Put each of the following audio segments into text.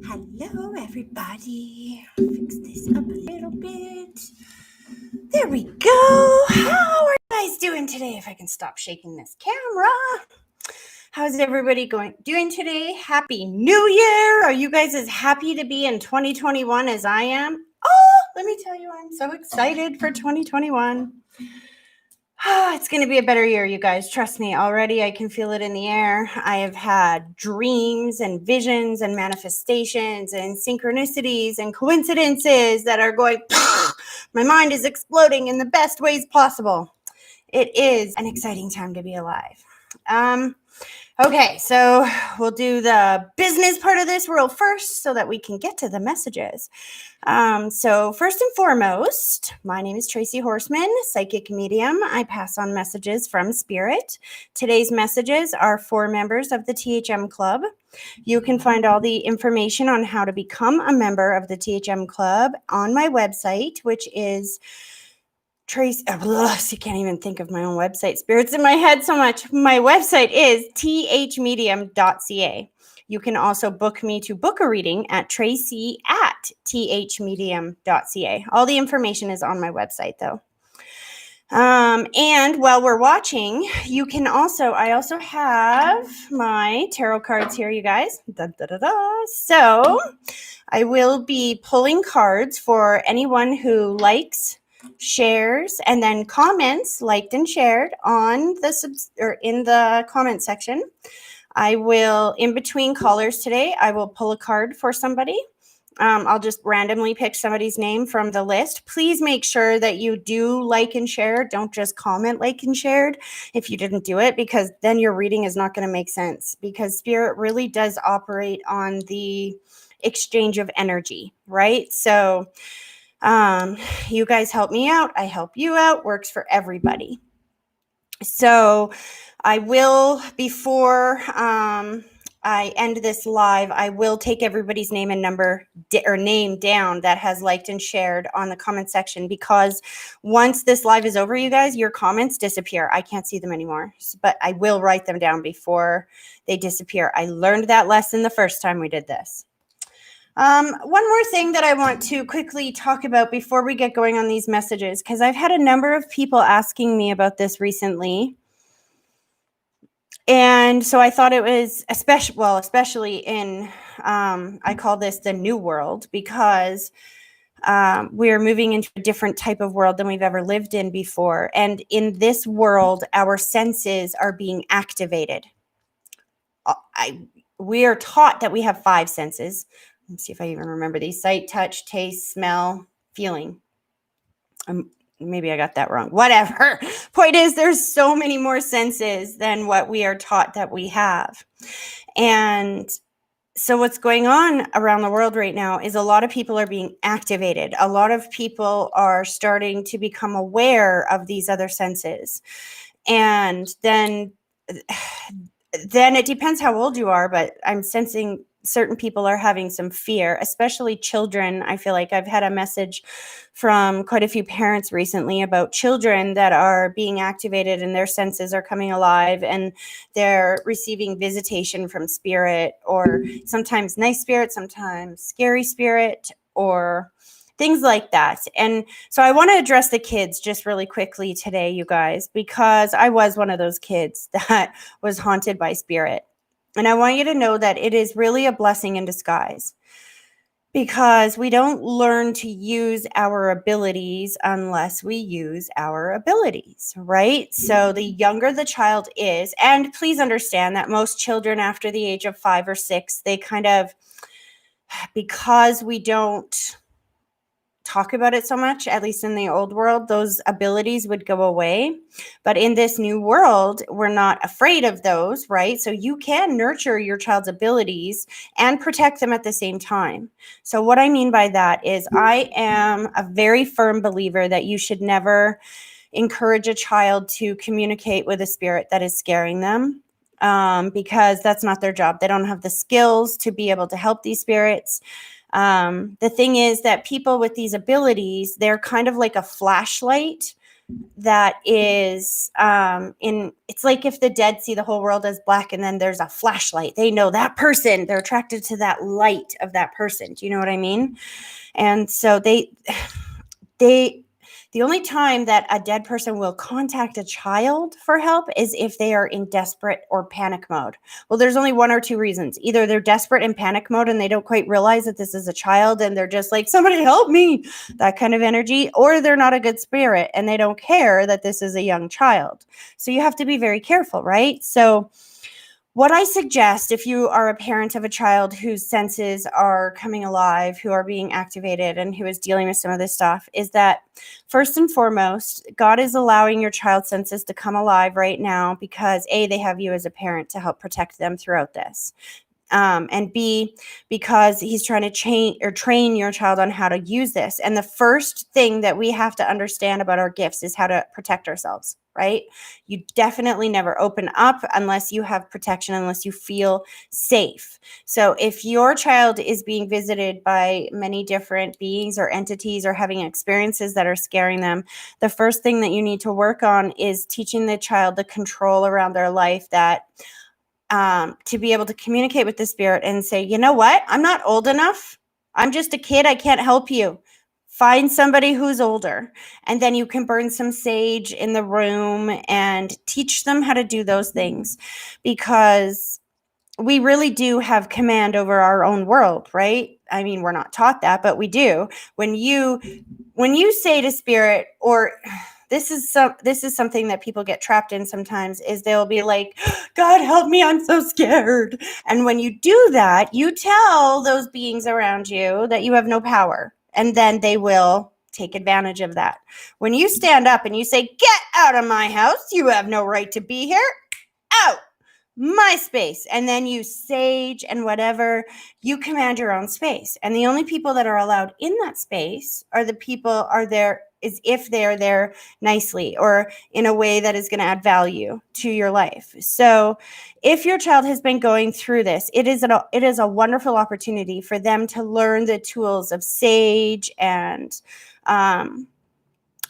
Hello, everybody. Fix this up a little bit. There we go. How are you guys doing today? If I can stop shaking this camera. How's everybody doing today? Happy New Year. Are you guys as happy to be in 2021 as I am? Oh, let me tell you, I'm so excited for 2021. It's going to be a better year, you guys. Trust me. Already I can feel it in the air. I have had dreams and visions and manifestations and synchronicities and coincidences that are going, my mind is exploding in the best ways possible. It is an exciting time to be alive. Okay, so we'll do the business part of this real first so that we can get to the messages. So first and foremost, my name is Tracy Horsman, psychic medium. I pass on messages from spirit. Today's messages are for members of the THM Club. You can find all the information on how to become a member of the THM Club on my website, which is Tracy, I can't even think of my own website. Spirit's in my head so much. My website is THMedium.ca. You can also book me to book a reading at Tracy at THMedium.ca. All the information is on my website, though. And while we're watching, you can I also have my tarot cards here, you guys. So I will be pulling cards for anyone who likes, shares, and then comments, liked and shared on in the comment section. I will, in between callers today, I will pull a card for somebody. I'll just randomly pick somebody's name from the list. Please make sure that you do like and share. Don't just comment like and shared if you didn't do it, because then your reading is not going to make sense, because spirit really does operate on the exchange of energy, right? So you guys help me out. I help you out. Works for everybody. So I will, before I end this live, I will take everybody's name and number or name down that has liked and shared on the comment section, because once this live is over, you guys, your comments disappear. I can't see them anymore, but I will write them down before they disappear. I learned that lesson the first time we did this. One more thing that I want to quickly talk about before we get going on these messages, because I've had a number of people asking me about this recently. And so I thought it was especially in, I call this the new world, because we are moving into a different type of world than we've ever lived in before. And in this world, our senses are being activated. We are taught that we have 5 senses. Let's see if I even remember these: sight, touch, taste, smell, feeling. Maybe I got that wrong. Whatever. Point is, there's so many more senses than what we are taught that we have. And so what's going on around the world right now is a lot of people are being activated. A lot of people are starting to become aware of these other senses. And then it depends how old you are, but I'm sensing certain people are having some fear, especially children. I feel like I've had a message from quite a few parents recently about children that are being activated and their senses are coming alive, and they're receiving visitation from spirit, or sometimes nice spirit, sometimes scary spirit, or things like that. And so I want to address the kids just really quickly today, you guys, because I was one of those kids that was haunted by spirit. And I want you to know that it is really a blessing in disguise, because we don't learn to use our abilities unless we use our abilities, right? So the younger the child is, and please understand that most children after the age of 5 or 6, they kind of, because we don't talk about it so much, at least in the old world, those abilities would go away. But in this new world, we're not afraid of those, right? So you can nurture your child's abilities and protect them at the same time. So what I mean by that is, I am a very firm believer that you should never encourage a child to communicate with a spirit that is scaring them, because that's not their job. They don't have the skills to be able to help these spirits. The thing is that people with these abilities, they're kind of like a flashlight that is it's like if the dead see the whole world as black and then there's a flashlight. They know that person. They're attracted to that light of that person. Do you know what I mean? And so they the only time that a dead person will contact a child for help is if they are in desperate or panic mode. Well, there's only one or two reasons. Either they're desperate in panic mode and they don't quite realize that this is a child and they're just like, somebody help me, that kind of energy, or they're not a good spirit and they don't care that this is a young child. So you have to be very careful, right? So what I suggest, if you are a parent of a child whose senses are coming alive, who are being activated, and who is dealing with some of this stuff, is that first and foremost, God is allowing your child's senses to come alive right now because A, they have you as a parent to help protect them throughout this. And B, because he's trying to train your child on how to use this. And the first thing that we have to understand about our gifts is how to protect ourselves, right? You definitely never open up unless you have protection, unless you feel safe. So if your child is being visited by many different beings or entities or having experiences that are scaring them, the first thing that you need to work on is teaching the child the control around their life, that to be able to communicate with the spirit and say, you know what? I'm not old enough. I'm just a kid. I can't help you. Find somebody who's older. And then you can burn some sage in the room and teach them how to do those things, because we really do have command over our own world, right? I mean, we're not taught that, but we do. When you say to spirit, or this is something that people get trapped in sometimes, is they'll be like, God help me, I'm so scared. And when you do that, you tell those beings around you that you have no power, and then they will take advantage of that. When you stand up and you say, get out of my house, you have no right to be here, out my space, and then you sage and whatever, you command your own space. And the only people that are allowed in that space are the people are there is if they're there nicely or in a way that is going to add value to your life. So if your child has been going through this, it is a wonderful opportunity for them to learn the tools of sage and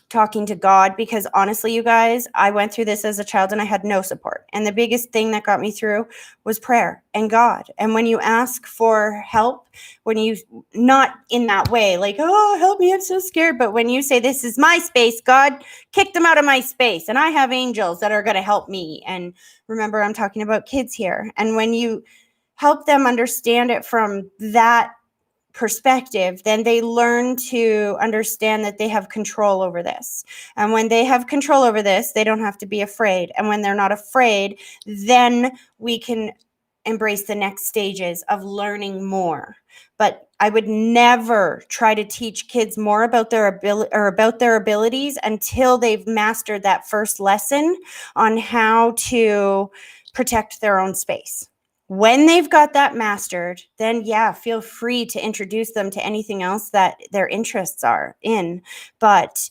talking to God, because honestly, you guys, I went through this as a child and I had no support. And the biggest thing that got me through was prayer and God. And when you ask for help, when you, not in that way, like, oh, help me, I'm so scared. But when you say, this is my space, God kicked them out of my space, and I have angels that are going to help me. And remember, I'm talking about kids here. And when you help them understand it from that perspective, then they learn to understand that they have control over this. And when they have control over this, they don't have to be afraid. And when they're not afraid, then we can embrace the next stages of learning more. But I would never try to teach kids more about their abilities until they've mastered that first lesson on how to protect their own space. When they've got that mastered, then yeah, feel free to introduce them to anything else that their interests are in, but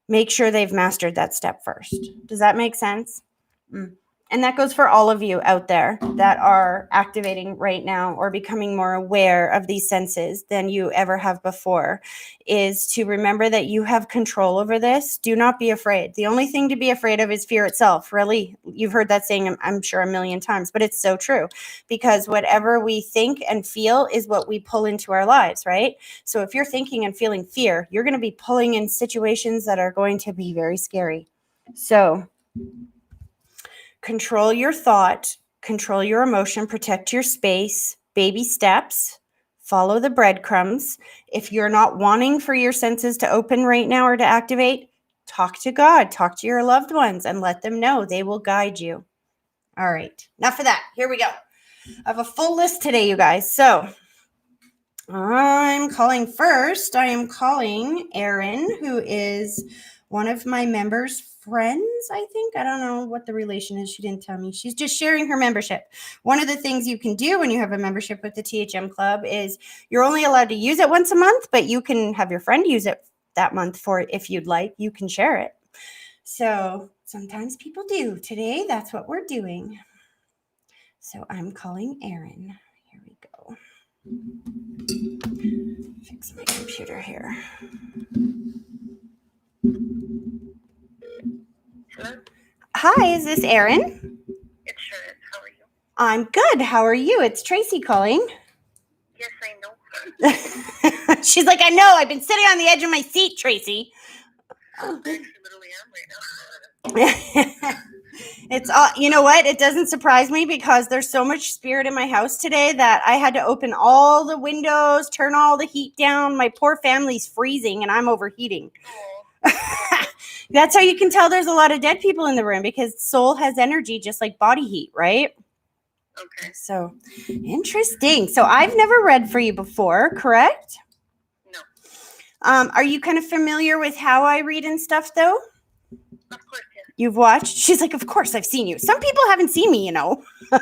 make sure they've mastered that step first. Does that make sense? And that goes for all of you out there that are activating right now or becoming more aware of these senses than you ever have before, is to remember that you have control over this. Do not be afraid. The only thing to be afraid of is fear itself. Really, you've heard that saying, I'm sure, a million times, but it's so true, because whatever we think and feel is what we pull into our lives, right? So if you're thinking and feeling fear, you're going to be pulling in situations that are going to be very scary. So control your thought, control your emotion, protect your space, baby steps, follow the breadcrumbs. If you're not wanting for your senses to open right now or to activate, talk to God, talk to your loved ones, and let them know. They will guide you. All right, enough of that. Here we go. I have a full list today, you guys. So I'm calling first. I am calling Erin, who is one of my members' friends, I think. I don't know what the relation is. She didn't tell me. She's just sharing her membership. One of the things you can do when you have a membership with the THM Club is you're only allowed to use it once a month, but you can have your friend use it that month for it if you'd like. You can share it. So sometimes people do. Today, that's what we're doing. So I'm calling Erin. Here we go. Fix my computer here. Hi, is this Erin? It sure is. How are you? I'm good. How are you? It's Tracy calling. Yes, I know. She's like, I know. I've been sitting on the edge of my seat, Tracy. I actually literally am right now. It's all, you know what? It doesn't surprise me because there's so much spirit in my house today that I had to open all the windows, turn all the heat down. My poor family's freezing and I'm overheating. That's how you can tell there's a lot of dead people in the room, because soul has energy just like body heat, right? Okay. So interesting. So I've never read for you before, correct? No. Are you kind of familiar with how I read and stuff, though? Of course, yes. You've watched? She's like, of course I've seen you. Some people haven't seen me, you know. I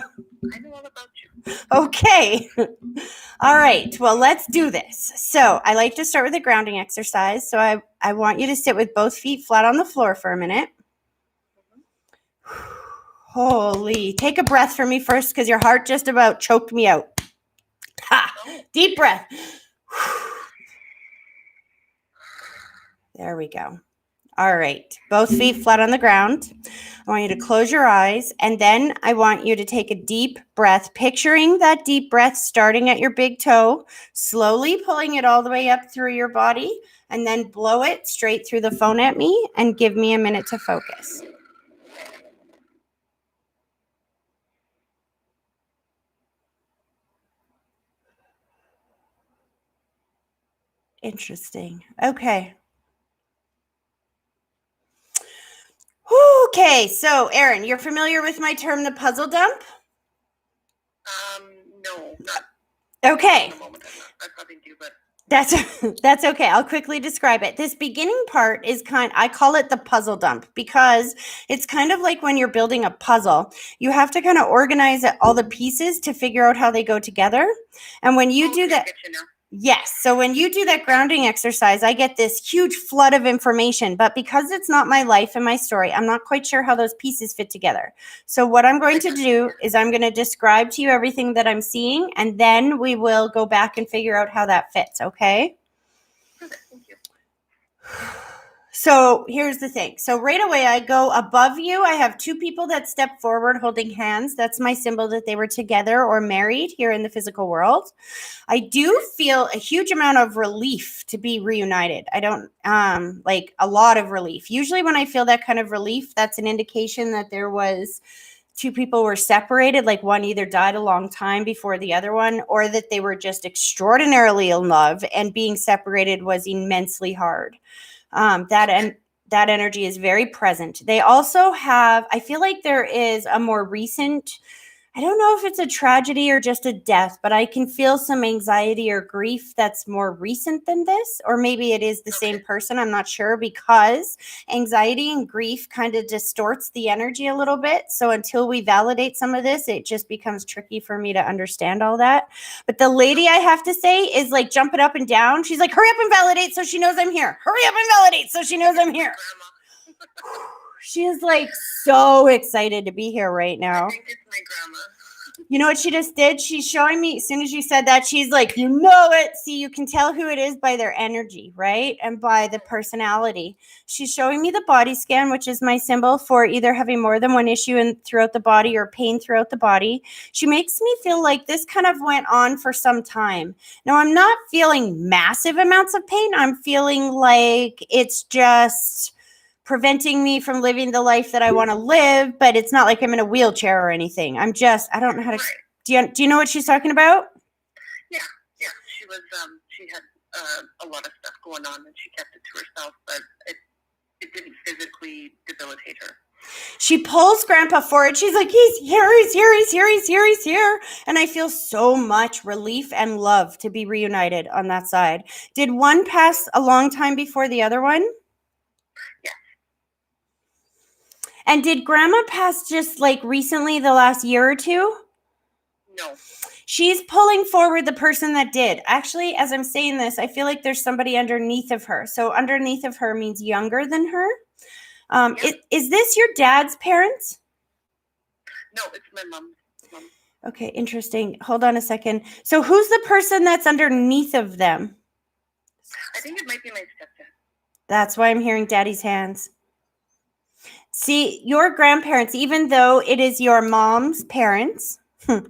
know all about you. Okay. All right. Well, let's do this. So I like to start with a grounding exercise. So I want you to sit with both feet flat on the floor for a minute. Holy. Take a breath for me first, because your heart just about choked me out. Ha! Deep breath. There we go. All right. Both feet flat on the ground. I want you to close your eyes, and then I want you to take a deep breath, picturing that deep breath starting at your big toe, slowly pulling it all the way up through your body, and then blow it straight through the phone at me and give me a minute to focus. Interesting. Okay. Okay, so Erin, you're familiar with my term, the puzzle dump? No, not Okay. at the moment. I probably do, but That's okay. I'll quickly describe it. This beginning part is I call it the puzzle dump, because it's kind of like when you're building a puzzle. You have to kind of organize all the pieces to figure out how they go together. And when you do that, yes. So when you do that grounding exercise, I get this huge flood of information, but because it's not my life and my story, I'm not quite sure how those pieces fit together. So what I'm going to do is I'm going to describe to you everything that I'm seeing, and then we will go back and figure out how that fits. Okay? Okay, thank you. So here's the thing. So right away, I go above you. I have two people that step forward holding hands. That's my symbol that they were together or married here in the physical world. I do feel a huge amount of relief to be reunited. I don't like a lot of relief. Usually when I feel that kind of relief, that's an indication that there was two people were separated, like one either died a long time before the other one, or that they were just extraordinarily in love and being separated was immensely hard. That energy is very present. They also have, I feel like there is a more recent, I don't know if it's a tragedy or just a death, but I can feel some anxiety or grief that's more recent than this, or maybe it is the same person. I'm not sure, because anxiety and grief kind of distorts the energy a little bit. So until we validate some of this, it just becomes tricky for me to understand all that. But the lady, I have to say, is like jumping up and down. She's like, hurry up and validate so she knows I'm here. Hurry up and validate so she knows I'm here. She is like so excited to be here right now. I think it's my grandma. You know what she just did? She's showing me, as soon as you said that, she's like, you know it. See, you can tell who it is by their energy, right? And by the personality. She's showing me the body scan, which is my symbol for either having more than one issue throughout the body or pain throughout the body. She makes me feel like this kind of went on for some time. Now, I'm not feeling massive amounts of pain. I'm feeling like it's just preventing me from living the life that I want to live, but it's not like I'm in a wheelchair or anything. I don't know how to, do you know what she's talking about? Yeah. She was, she had a lot of stuff going on and she kept it to herself, but it didn't physically debilitate her. She pulls Grandpa forward. She's like, he's here. And I feel so much relief and love to be reunited on that side. Did one pass a long time before the other one? Yeah. And did Grandma pass just like recently, the last year or two? No. She's pulling forward the person that did. Actually, as I'm saying this, I feel like there's somebody underneath of her. So underneath of her means younger than her. Is this your dad's parents? No, it's my mom's mom. Okay, interesting. Hold on a second. So who's the person that's underneath of them? I think it might be my stepdad. That's why I'm hearing Daddy's hands. See, your grandparents, even though it is your mom's parents,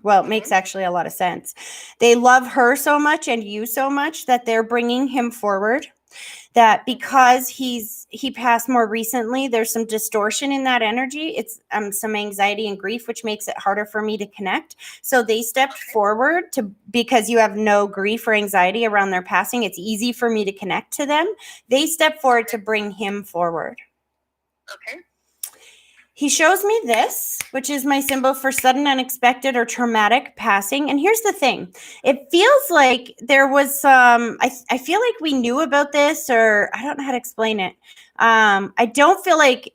well, it makes actually a lot of sense. They love her so much and you so much that they're bringing him forward. That because he passed more recently, there's some distortion in that energy. It's some anxiety and grief, which makes it harder for me to connect. So they stepped forward because you have no grief or anxiety around their passing. It's easy for me to connect to them. They stepped forward to bring him forward. Okay. He shows me this, which is my symbol for sudden, unexpected, or traumatic passing. And here's the thing. It feels like there was some, I feel like we knew about this, or I don't know how to explain it. I don't feel like,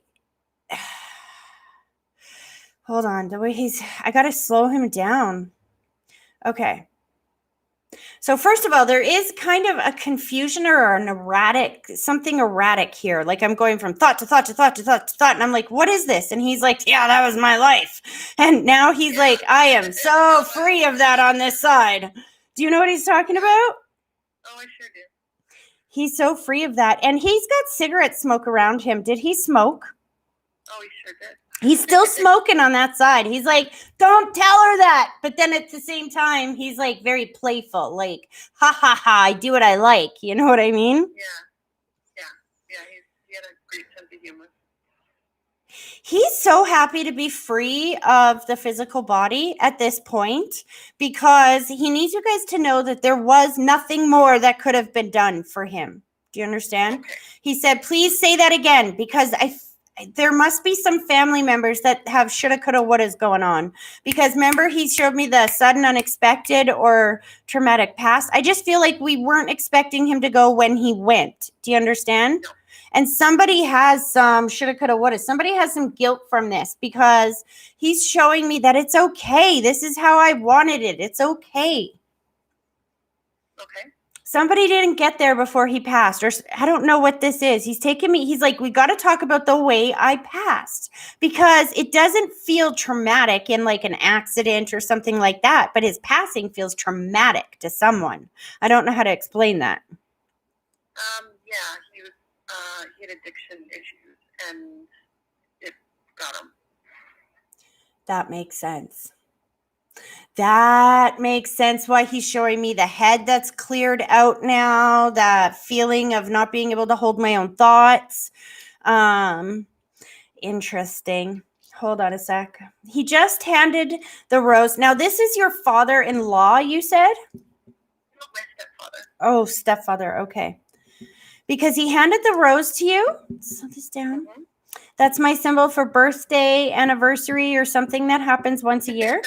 hold on, the way I got to slow him down. Okay. So first of all, there is kind of a confusion or something erratic here. Like I'm going from thought to thought to thought to thought to thought. And I'm like, what is this? And he's like, yeah, that was my life. And now he's like, I am so free of that on this side. Do you know what he's talking about? Oh, I sure do. He's so free of that. And he's got cigarette smoke around him. Did he smoke? Oh, he sure did. He's still smoking on that side. He's like, don't tell her that. But then at the same time, he's like very playful. Like, ha, ha, ha, I do what I like. You know what I mean? Yeah. He had a great sense of humor. He's so happy to be free of the physical body at this point because he needs you guys to know that there was nothing more that could have been done for him. Do you understand? Okay. He said, please say that again because there must be some family members that have shoulda, coulda, wouldas going on. Because remember, he showed me the sudden, unexpected, or traumatic past. I just feel like we weren't expecting him to go when he went. Do you understand? No. And somebody has some shoulda, coulda, woulda. Somebody has some guilt from this because he's showing me that it's okay. This is how I wanted it. It's okay. Okay. Somebody didn't get there before he passed, or I don't know what this is. He's taking me, he's like, we got to talk about the way I passed because it doesn't feel traumatic in like an accident or something like that, but his passing feels traumatic to someone. I don't know how to explain that. Yeah, he had addiction issues and it got him. That makes sense. That makes sense why he's showing me the head that's cleared out now, that feeling of not being able to hold my own thoughts. Interesting. Hold on a sec. He just handed the rose. Now, this is your father-in-law, you said? No, my stepfather. Oh, stepfather. Okay. Because he handed the rose to you. Slow this down. Mm-hmm. That's my symbol for birthday, anniversary, or something that happens once a year.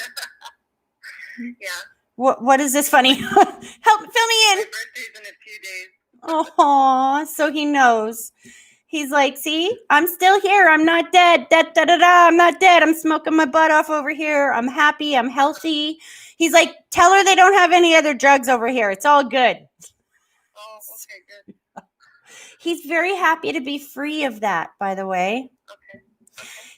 Yeah. What is this funny? Help, fill me in. My birthday's in a few days. Oh, so he knows. He's like, see, I'm still here. I'm not dead. I'm not dead. I'm smoking my butt off over here. I'm happy. I'm healthy. He's like, tell her they don't have any other drugs over here. It's all good. Oh, okay, good. He's very happy to be free of that, by the way. Okay.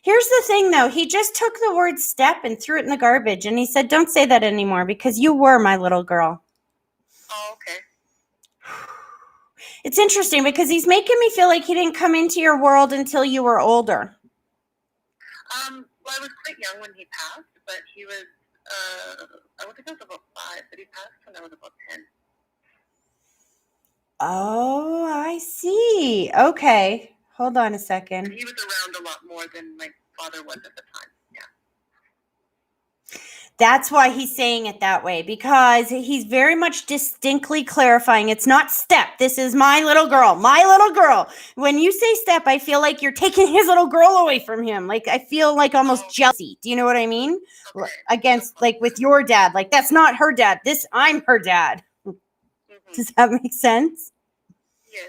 Here's the thing, though. He just took the word step and threw it in the garbage. And he said, don't say that anymore because you were my little girl. Oh, okay. It's interesting because he's making me feel like he didn't come into your world until you were older. Well, I was quite young when he passed, but he was, I think I was about 5, but he passed when I was about 10. Oh, I see. Okay. Hold on a second. And he was around a lot more than my father was at the time. Yeah. That's why he's saying it that way, because he's very much distinctly clarifying it's not step. This is my little girl, my little girl. When you say step, I feel like you're taking his little girl away from him. Like, I feel like almost jealousy. Do you know what I mean? Okay. Against, like, with your dad. Like, that's not her dad. I'm her dad. Mm-hmm. Does that make sense? Yes.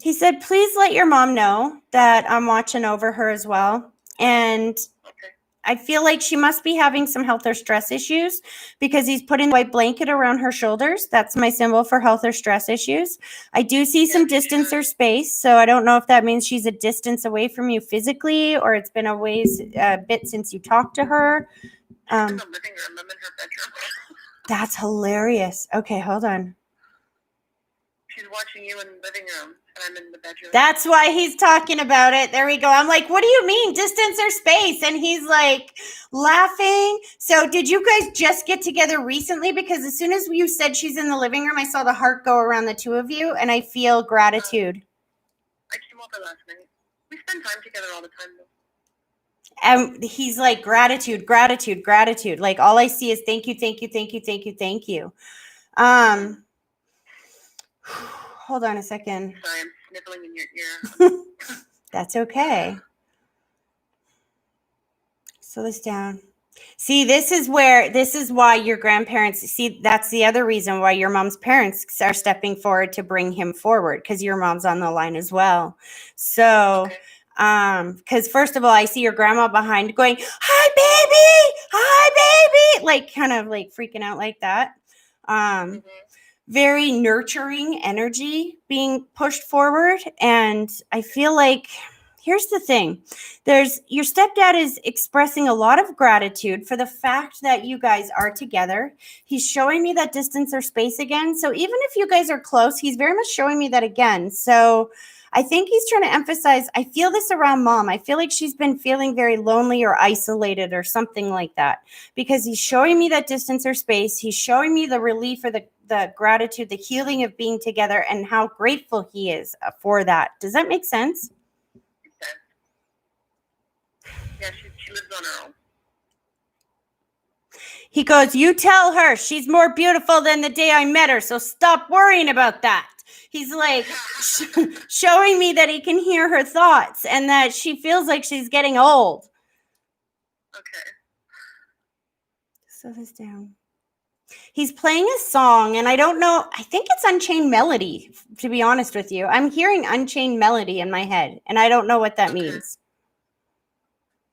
He said, please let your mom know that I'm watching over her as well. And Okay. I feel like she must be having some health or stress issues because he's putting the white blanket around her shoulders. That's my symbol for health or stress issues. I do see some distance or space, so I don't know if that means she's a distance away from you physically or it's been a bit since you talked to her. She's in the living room. I'm in her bedroom. That's hilarious. Okay, hold on. She's watching you in the living room, and I'm in the bedroom. That's why he's talking about it. There we go. I'm like, what do you mean, distance or space? And he's like laughing. So did you guys just get together recently? Because as soon as you said she's in the living room, I saw the heart go around the two of you, and I feel gratitude. I came over last night. We spend time together all the time, though. And he's like, gratitude, gratitude, gratitude. Like, all I see is thank you, thank you, thank you, thank you, thank you. Hold on a second. Sorry, I'm sniffling in your ear. That's okay. Slow this down. See, this is why your grandparents, see, that's the other reason why your mom's parents are stepping forward to bring him forward, because your mom's on the line as well. So, because first of all, I see your grandma behind going, hi, baby, like kind of like freaking out like that. Very nurturing energy being pushed forward. And I feel like, here's the thing. Your stepdad is expressing a lot of gratitude for the fact that you guys are together. He's showing me that distance or space again. So even if you guys are close, he's very much showing me that again. So I think he's trying to emphasize, I feel this around mom. I feel like she's been feeling very lonely or isolated or something like that, because he's showing me that distance or space. He's showing me the relief or the gratitude, the healing of being together, and how grateful he is for that. Does that make sense? Yeah, she lives on her own. He goes, you tell her she's more beautiful than the day I met her, so stop worrying about that. He's like showing me that he can hear her thoughts and that she feels like she's getting old. Okay. Slow this down. He's playing a song, and I don't know. I think it's Unchained Melody, to be honest with you. I'm hearing Unchained Melody in my head, and I don't know what that means.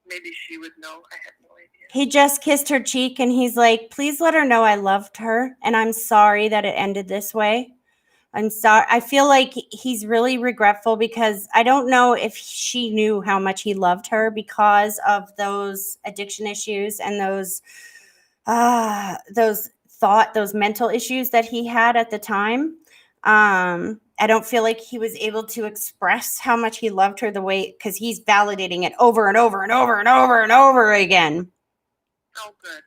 Maybe she would know. I have no idea. He just kissed her cheek, and he's like, please let her know I loved her, and I'm sorry that it ended this way. I'm sorry. I feel like he's really regretful, because I don't know if she knew how much he loved her because of those addiction issues and those mental issues that he had at the time. I don't feel like he was able to express how much he loved her the way, because he's validating it over and over and over and over and over again. Oh, good.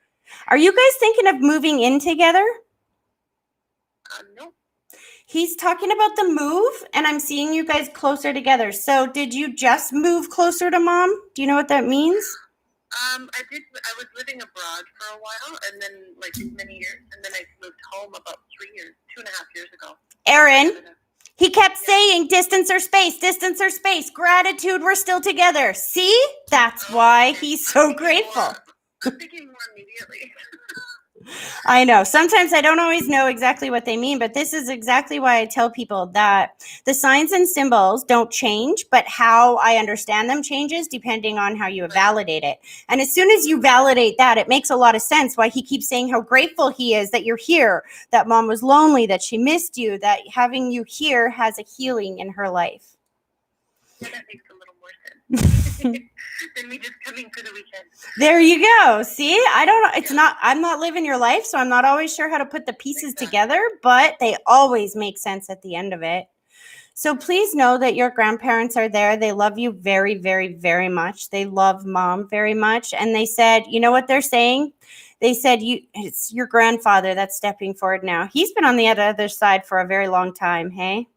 Are you guys thinking of moving in together? No. He's talking about the move, and I'm seeing you guys closer together. So did you just move closer to mom? Do you know what that means? I did. I was living abroad for a while, and then many years, and then I moved home about 3 years, 2.5 years ago. Aaron, he kept saying distance or space, gratitude, we're still together. See? That's why he's so grateful. I'm thinking more immediately. I know. Sometimes I don't always know exactly what they mean, but this is exactly why I tell people that the signs and symbols don't change, but how I understand them changes depending on how you validate it. And as soon as you validate that, it makes a lot of sense why he keeps saying how grateful he is that you're here, that mom was lonely, that she missed you, that having you here has a healing in her life. Yeah, that makes a little more sense than me just coming for the weekend. There you go. See, I don't know. I'm not living your life, so I'm not always sure how to put the pieces together, but they always make sense at the end of it. So please know that your grandparents are there. They love you very, very, very much. They love mom very much. And they said, you know what they're saying? They said, it's your grandfather that's stepping forward now. He's been on the other side for a very long time, hey?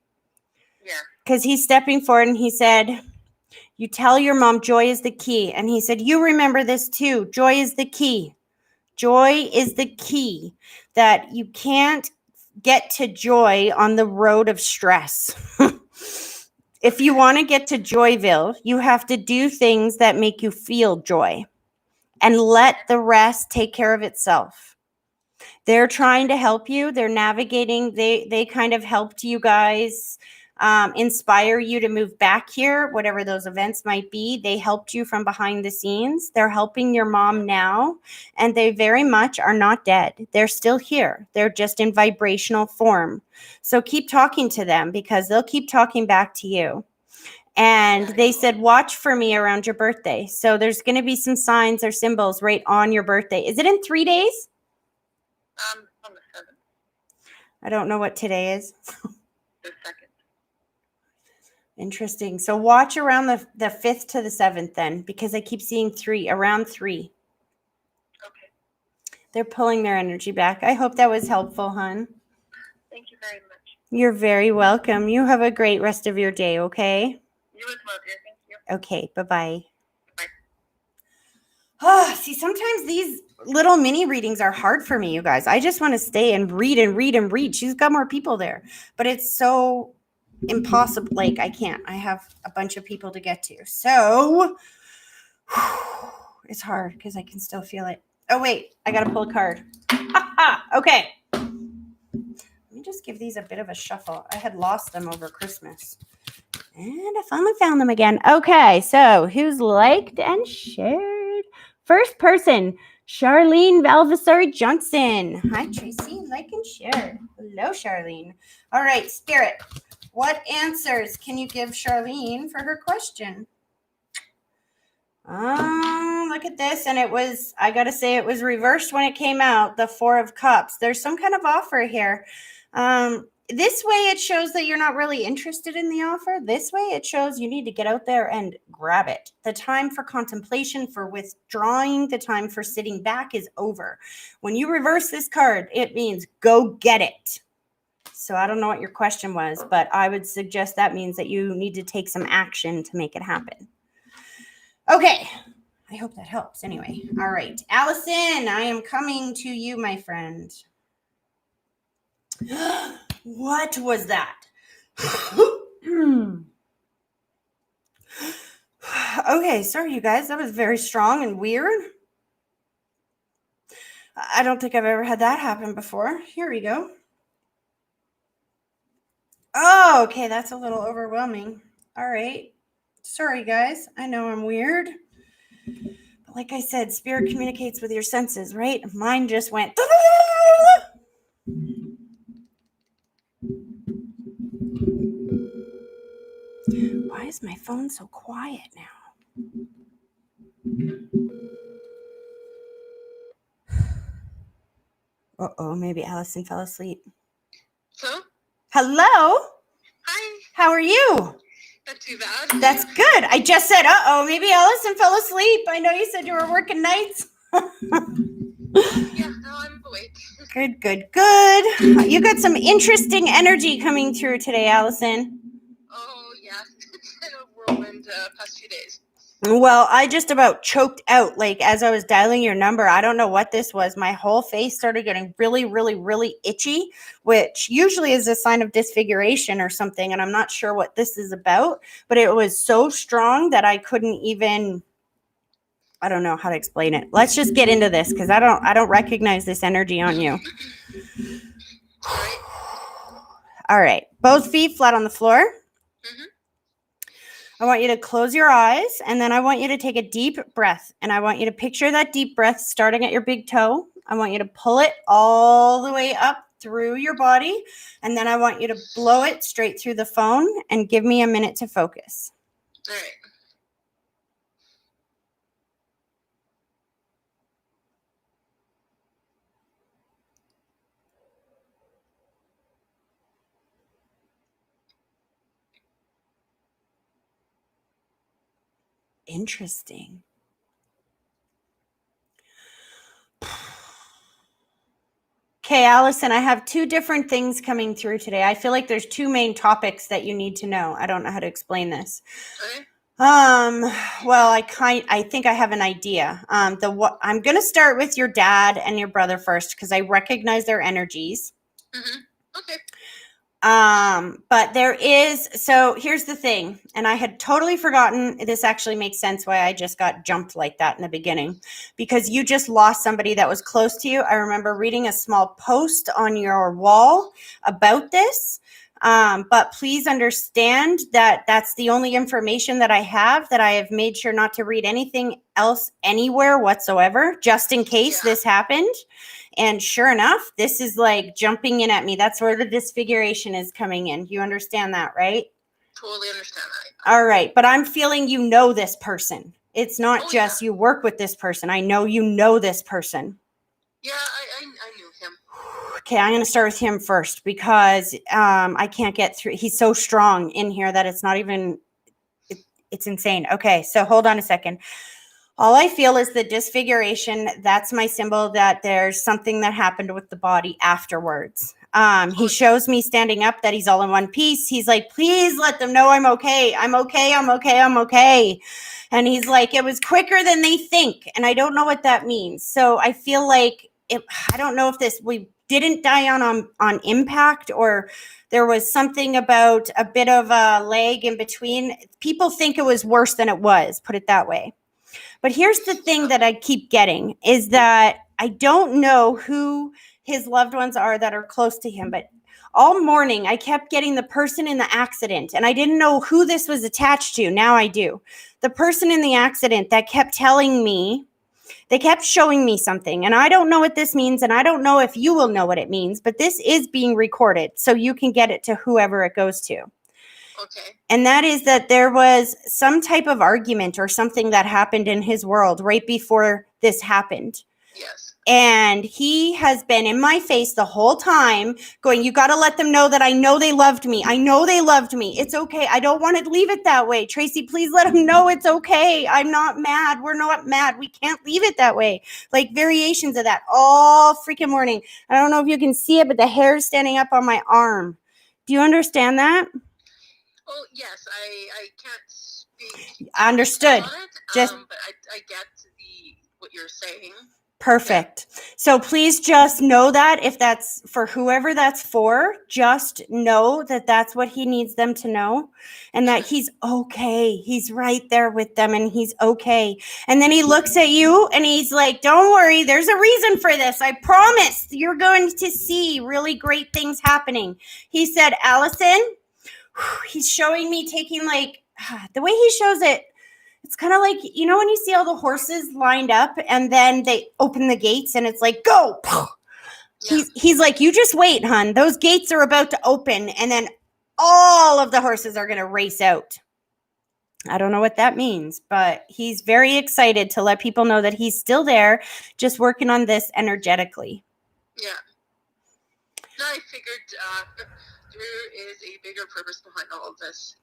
Yeah. Because he's stepping forward, and he said, you tell your mom joy is the key. And he said, you remember this too. Joy is the key. Joy is the key, that you can't get to joy on the road of stress. If you want to get to Joyville, you have to do things that make you feel joy and let the rest take care of itself. They're trying to help you. They're navigating. They kind of helped you guys inspire you to move back here, whatever those events might be. They helped you from behind the scenes. They're helping your mom now, and they very much are not dead. They're still here. They're just in vibrational form. So keep talking to them, because they'll keep talking back to you. And they said, watch for me around your birthday. So there's going to be some signs or symbols right on your birthday. Is it in 3 days? On the 7th. I don't know what today is. The Interesting. So watch around the 5th to the 7th then, because I keep seeing 3, around 3. Okay. They're pulling their energy back. I hope that was helpful, hon. Thank you very much. You're very welcome. You have a great rest of your day, okay? You as well, dear. Thank you. Okay, bye-bye. Bye. Oh, see, sometimes these little mini readings are hard for me, you guys. I just want to stay and read and read and read. She's got more people there, but it's so impossible. Like, I can't. I have a bunch of people to get to. So it's hard because I can still feel it. Oh, wait. I got to pull a card. Okay. Let me just give these a bit of a shuffle. I had lost them over Christmas. And I finally found them again. Okay, so who's liked and shared? First person, Charlene Valvasari Johnson. Hi, Tracy. Like and share. Hello, Charlene. All right, Spirit. What answers can you give Charlene for her question? Look at this. And it was, I got to say, it was reversed when it came out, the 4 of Cups. There's some kind of offer here. This way it shows that you're not really interested in the offer. This way it shows you need to get out there and grab it. The time for contemplation, for withdrawing, the time for sitting back is over. When you reverse this card, it means go get it. So I don't know what your question was, but I would suggest that means that you need to take some action to make it happen. Okay. I hope that helps. Anyway. All right. Allison, I am coming to you, my friend. What was that? Okay, sorry, you guys. That was very strong and weird. I don't think I've ever had that happen before. Here we go. Oh, okay. That's a little overwhelming. All right. Sorry, guys. I know I'm weird. But like I said, spirit communicates with your senses, right? Mine just went. Why is my phone so quiet now? Uh-oh, maybe Allison fell asleep. So? Hello? Hi. How are you? Not too bad. That's good. I just said, uh-oh, maybe Allison fell asleep. I know you said you were working nights. Yeah, no, I'm awake. Good, good, good. You got some interesting energy coming through today, Allison. Oh, yeah. It's been a whirlwind past few days. Well, I just about choked out, like, as I was dialing your number. I don't know what this was. My whole face started getting really, really, really itchy, which usually is a sign of disfiguration or something, and I'm not sure what this is about, but it was so strong that I couldn't even, I don't know how to explain it. Let's just get into this, because I don't recognize this energy on you. All right. Both feet flat on the floor. Mm-hmm. I want you to close your eyes, and then I want you to take a deep breath, and I want you to picture that deep breath starting at your big toe. I want you to pull it all the way up through your body, and then I want you to blow it straight through the phone and give me a minute to focus. All right. Interesting. Okay, Allison, I have 2 different things coming through today. I feel like there's 2 main topics that you need to know. I don't know how to explain this. Okay. Well, I think I have an idea. I'm going to start with your dad and your brother first, because I recognize their energies. Mm-hmm. Okay. But so here's the thing, and I had totally forgotten, this actually makes sense why I just got jumped like that in the beginning, because you just lost somebody that was close to you. I remember reading a small post on your wall about this. But please understand that that's the only information that I have, that I have made sure not to read anything else anywhere whatsoever, just in case this happened. And sure enough, this is like jumping in at me. That's where the disfiguration is coming in. You understand that, right? Totally understand that. All right. But I'm feeling you know this person. It's not just you work with this person. I know you know this person. Yeah, I knew him. Okay, I'm going to start with him first because I can't get through. He's so strong in here that it's not even, it's insane. Okay, so hold on a second. All I feel is the disfiguration. That's my symbol that there's something that happened with the body afterwards. He shows me standing up that he's all in one piece. He's like, please let them know I'm okay. I'm okay. I'm okay. I'm okay. And he's like, it was quicker than they think. And I don't know what that means. So I feel like I don't know if we didn't die on impact, or there was something about a bit of a lag in between. People think it was worse than it was, put it that way. But here's the thing that I keep getting is that I don't know who his loved ones are that are close to him, but all morning I kept getting the person in the accident, and I didn't know who this was attached to. Now I do. The person in the accident that kept telling me, they kept showing me something, and I don't know what this means, and I don't know if you will know what it means, but this is being recorded so you can get it to whoever it goes to. Okay. And that is that there was some type of argument or something that happened in his world right before this happened. Yes. And he has been in my face the whole time going, you got to let them know that I know they loved me. I know they loved me. It's okay. I don't want to leave it that way. Tracy, please let them know it's okay. I'm not mad. We're not mad. We can't leave it that way. Like variations of that all freaking morning. I don't know if you can see it, but the hair is standing up on my arm. Do you understand that? Oh, yes. I can't speak. Understood. On it, Just but I get what you're saying. perfect. So please just know that if that's for whoever that's for, just know that that's what he needs them to know, and that he's okay. He's right there with them and he's okay. And then he looks at you and he's like, don't worry, there's a reason for this. I promise you're going to see really great things happening. He said, Allison, he's showing me taking like the way he shows it. It's kind of like, you know, when you see all the horses lined up and then they open the gates and it's like, go. Yeah. He's like, you just wait, hun. Those gates are about to open and then all of the horses are going to race out. I don't know what that means, but he's very excited to let people know that he's still there, just working on this energetically. Yeah. No, I figured there is a bigger purpose behind all of this.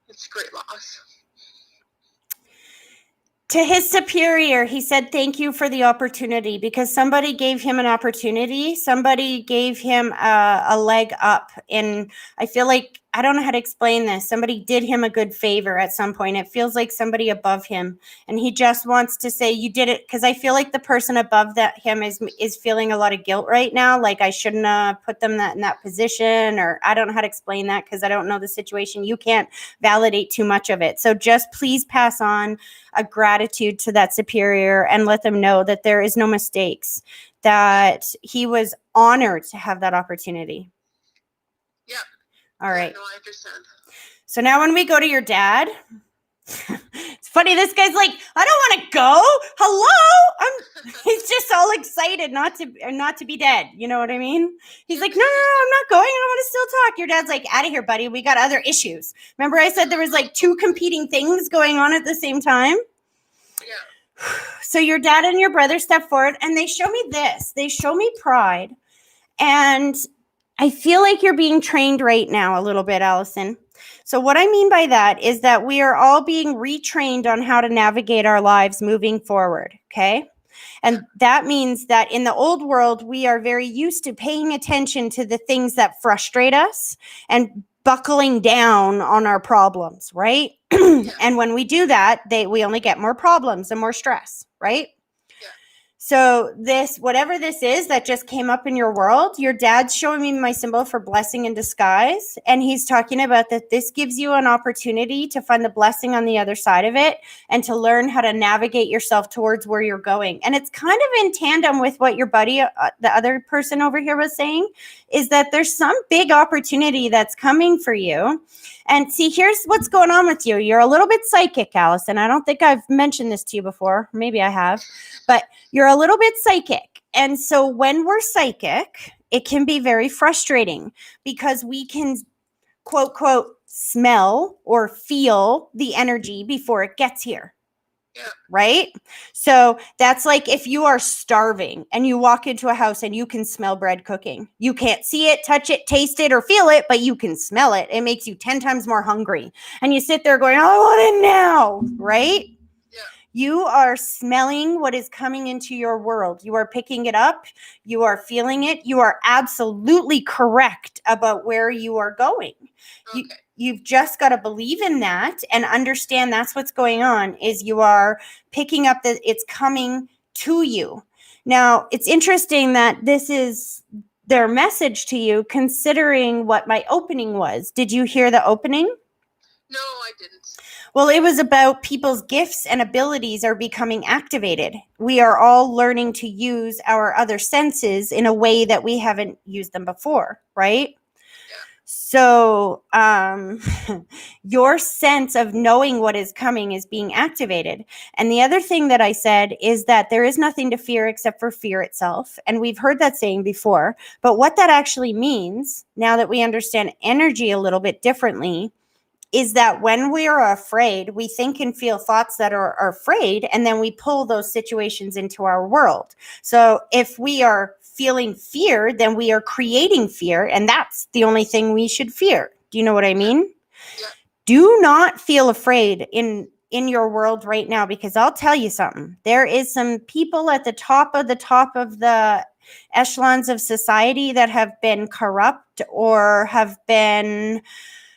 It's great loss. To his superior, he said, thank you for the opportunity, because somebody gave him an opportunity. Somebody gave him a leg up. And I feel like, I don't know how to explain this. Somebody did him a good favor at some point. It feels like somebody above him. And he just wants to say, you did it. Because I feel like the person above him is feeling a lot of guilt right now. Like I shouldn't have put them in that position. Or I don't know how to explain that because I don't know the situation. You can't validate too much of it. So just please pass on a gratitude to that superior and let them know that there is no mistakes, that he was honored to have that opportunity. Yeah. All right. No, I understand. So now when we go to your dad, it's funny. This guy's like, I don't want to go. Hello. He's just all excited not to be dead. You know what I mean? He's like, no, I'm not going. I want to still talk. Your dad's like, out of here, buddy. We got other issues. Remember I said there was like two competing things going on at the same time? Yeah. So your dad and your brother step forward and they show me this. They show me pride. And I feel like you're being trained right now a little bit, Allison. So what I mean by that is that we are all being retrained on how to navigate our lives moving forward, okay? And that means that in the old world, we are very used to paying attention to the things that frustrate us and buckling down on our problems, right? And when we do that, we only get more problems and more stress, right? So whatever this is that just came up in your world, your dad's showing me my symbol for blessing in disguise. And he's talking about that this gives you an opportunity to find the blessing on the other side of it and to learn how to navigate yourself towards where you're going. And it's kind of in tandem with what your buddy, the other person over here was saying, is that there's some big opportunity that's coming for you. And see, here's what's going on with you. You're a little bit psychic, Allison. I don't think I've mentioned this to you before. Maybe I have, but you're a little bit psychic. And so when we're psychic, it can be very frustrating because we can, quote, quote, smell or feel the energy before it gets here. Yeah. Right? So that's like if you are starving and you walk into a house and you can smell bread cooking. You can't see it, touch it, taste it, or feel it, but you can smell it. It makes you 10 times more hungry. And you sit there going, I want it now, right? Yeah. You are smelling what is coming into your world. You are picking it up. You are feeling it. You are absolutely correct about where you are going. Okay. You've just got to believe in that and understand that's what's going on is you are picking up that it's coming to you. Now, it's interesting that this is their message to you considering what my opening was. Did you hear the opening? No, I didn't. Well, it was about people's gifts and abilities are becoming activated. We are all learning to use our other senses in a way that we haven't used them before, right? Yeah. So your sense of knowing what is coming is being activated. And the other thing that I said is that there is nothing to fear except for fear itself. And we've heard that saying before. But what that actually means, now that we understand energy a little bit differently, is that when we are afraid, we think and feel thoughts that are afraid, and then we pull those situations into our world. So if we are feeling fear, then we are creating fear, and that's the only thing we should fear. Do you know what I mean? Yeah. Do not feel afraid in your world right now, because I'll tell you something. There is some people at the top of the echelons of society that have been corrupt or have been,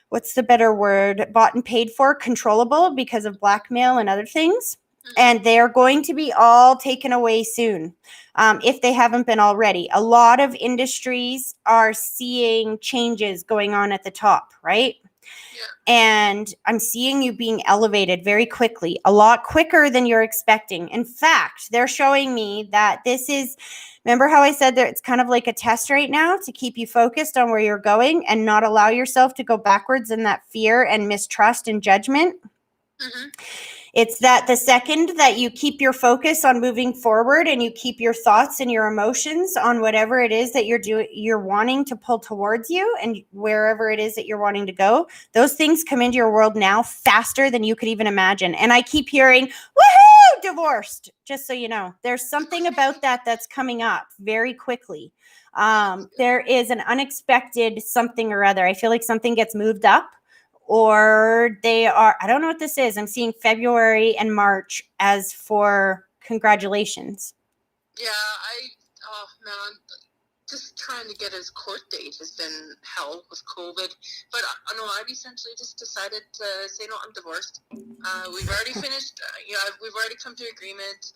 what's the better word, bought and paid for, controllable because of blackmail and other things. And they're going to be all taken away soon, if they haven't been already. A lot of industries are seeing changes going on at the top, right? Yeah. And I'm seeing you being elevated very quickly, a lot quicker than you're expecting. In fact, they're showing me that this is, remember how I said that it's kind of like a test right now to keep you focused on where you're going and not allow yourself to go backwards in that fear and mistrust and judgment? Mm-hmm. It's that the second that you keep your focus on moving forward and you keep your thoughts and your emotions on whatever it is that you're wanting to pull towards you and wherever it is that you're wanting to go, those things come into your world now faster than you could even imagine. And I keep hearing, woohoo, divorced, just so you know. There's something about that that's coming up very quickly. There is an unexpected something or other. I feel like something gets moved up, or they are, I don't know what this is. I'm seeing February and March as for congratulations. Yeah, oh man, just trying to get his court date has been hell with COVID. But no, I've essentially just decided to say, no, I'm divorced. We've already finished, we've already come to agreement.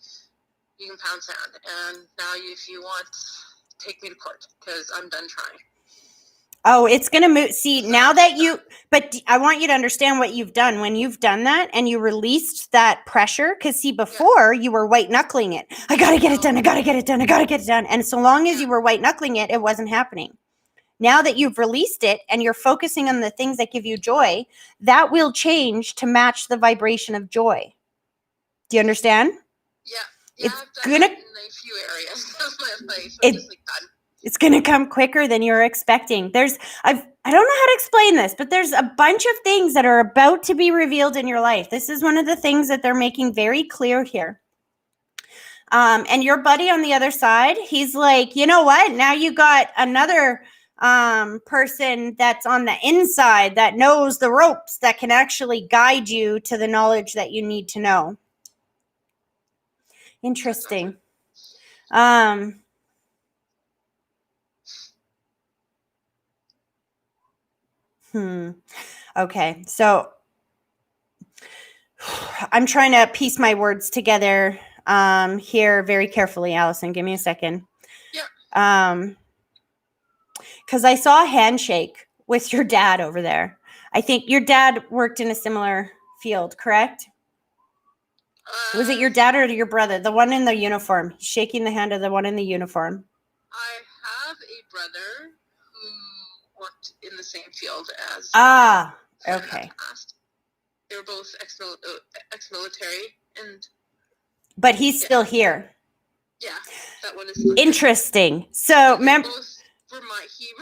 You can pound sand. And now if you want, take me to court because I'm done trying. Oh, it's going to move. See, now that but I want you to understand what you've done. When you've done that and you released that pressure, because see, before you were white knuckling it. I got to get it done. I got to get it done. I got to get it done. And so long as you were white knuckling it, it wasn't happening. Now that you've released it and you're focusing on the things that give you joy, that will change to match the vibration of joy. Do you understand? Yeah. It's I've done gonna, that in a few areas of my life. I'm just like done. It's going to come quicker than you're expecting. I don't know how to explain this, but there's a bunch of things that are about to be revealed in your life. This is one of the things that they're making very clear here. And your buddy on the other side, he's like, you know what? Now you got another person that's on the inside that knows the ropes, that can actually guide you to the knowledge that you need to know. Interesting. Okay, so I'm trying to piece my words together here very carefully, Allison. Give me a second. Yeah. Because I saw a handshake with your dad over there. I think your dad worked in a similar field, correct? Was it your dad or your brother? The one in the uniform. Shaking the hand of the one in the uniform. I have a brother who worked in the same field as okay. They were both ex-military, but he's still here. Yeah, that one is interesting. So he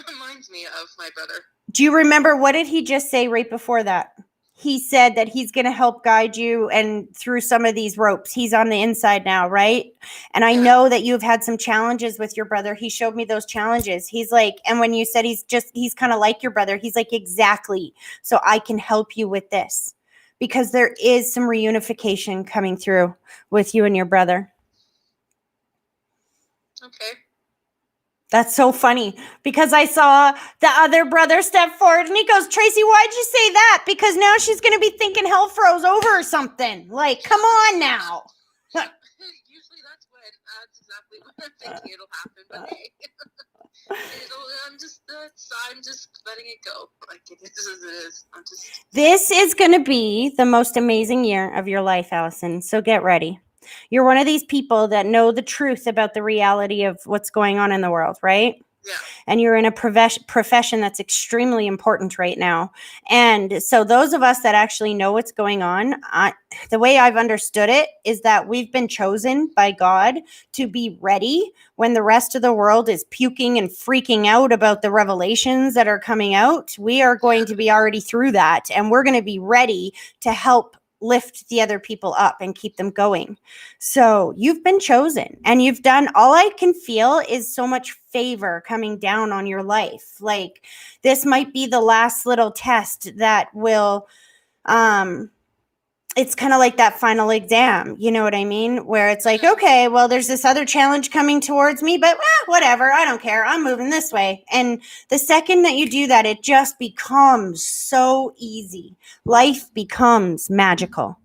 reminds me of my brother. Do you remember what did he just say right before that? he said that he's going to help guide you and through some of these ropes. He's on the inside now, right? And I know that you've had some challenges with your brother. He showed me those challenges. He's like, and when you said he's kind of like your brother, he's like, exactly. So I can help you with this because there is some reunification coming through with you and your brother. Okay. That's so funny because I saw the other brother step forward and he goes, Tracy, why'd you say that? Because now she's going to be thinking hell froze over or something. Like, come on now. Usually that's exactly what I'm thinking it'll happen. But hey, I'm just letting it go. Like it is as it is. This is going to be the most amazing year of your life, Allison. So get ready. You're one of these people that know the truth about the reality of what's going on in the world, right? Yeah. And you're in a profession that's extremely important right now. And so those of us that actually know what's going on, the way I've understood it is that we've been chosen by God to be ready when the rest of the world is puking and freaking out about the revelations that are coming out. We are going to be already through that, and we're going to be ready to help lift the other people up and keep them going. So you've been chosen and you've done, all I can feel is so much favor coming down on your life. Like this might be the last little test that will, it's kind of like that final exam, you know what I mean? Where it's like, okay, well, there's this other challenge coming towards me, but whatever, I don't care. I'm moving this way. And the second that you do that, it just becomes so easy. Life becomes magical.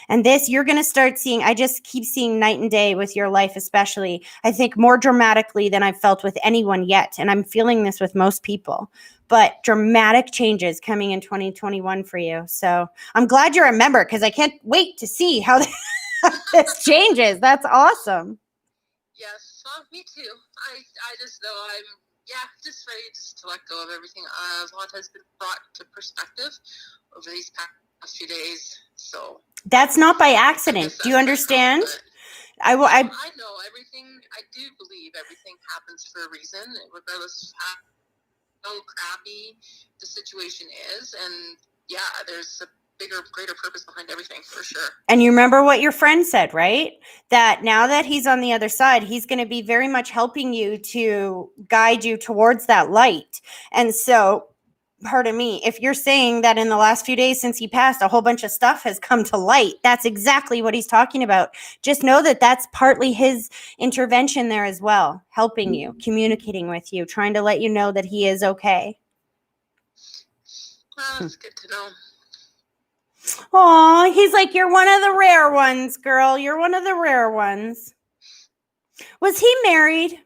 And this, you're going to start seeing, I just keep seeing night and day with your life, especially, I think more dramatically than I've felt with anyone yet. And I'm feeling this with most people, but dramatic changes coming in 2021 for you. So I'm glad you're a member because I can't wait to see how this changes. That's awesome. Yes, me too. I just know I'm just ready just to let go of everything. A lot has been brought to perspective over these past few days. So that's not by accident. Do you understand? I know everything. I do believe everything happens for a reason, regardless of how crappy the situation is. And there's a bigger, greater purpose behind everything for sure. And you remember what your friend said, right? That now that he's on the other side, he's going to be very much helping you to guide you towards that light. And so, pardon me, if you're saying that in the last few days since he passed, a whole bunch of stuff has come to light, that's exactly what he's talking about. Just know that that's partly his intervention there as well, helping you, communicating with you, trying to let you know that he is okay. Well, that's good to know. Aw, he's like, you're one of the rare ones, girl. You're one of the rare ones. Was he married?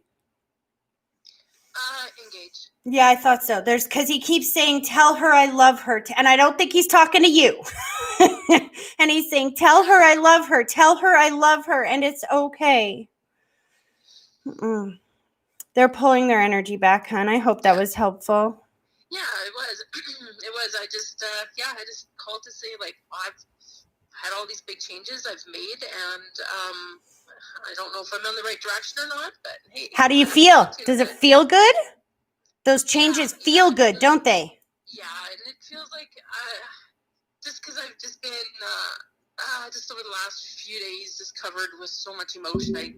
Engaged. Yeah, I thought so. Because he keeps saying, tell her I love her. And I don't think he's talking to you. And he's saying, tell her I love her. Tell her I love her. And it's okay. Mm-mm. They're pulling their energy back, hon. I hope that was helpful. Yeah, it was. It was. I just called to say, like, I've had all these big changes I've made, and I don't know if I'm on the right direction or not, but hey. How do you feel? Does it feel good? Those changes feel good, don't they? Yeah, and it feels like just because I've just been just over the last few days just covered with so much emotion, I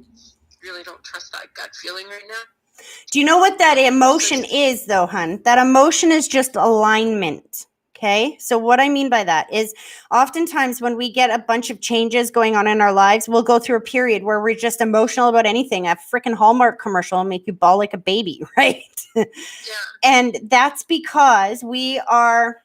really don't trust that gut feeling right now. Do you know what that emotion is, though, hun? That emotion is just alignment. Okay. So what I mean by that is oftentimes when we get a bunch of changes going on in our lives, we'll go through a period where we're just emotional about anything. A freaking Hallmark commercial will make you bawl like a baby, right? Yeah. And that's because we are,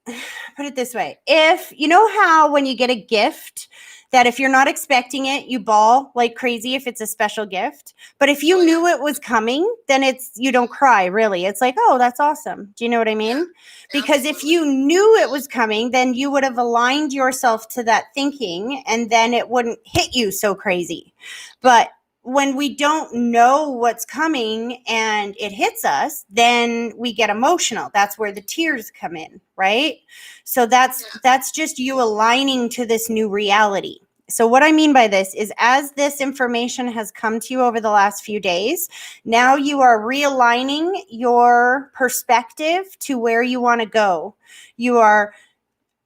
put it this way. If you know how when you get a gift, that if you're not expecting it, you bawl like crazy if it's a special gift. But if you knew it was coming, then you don't cry, really. It's like, oh, that's awesome. Do you know what I mean? Yeah, because if you knew it was coming, then you would have aligned yourself to that thinking and then it wouldn't hit you so crazy. But when we don't know what's coming and it hits us, then we get emotional. That's where the tears come in, right? So that's just you aligning to this new reality. So what I mean by this is as this information has come to you over the last few days, now you are realigning your perspective to where you want to go. You are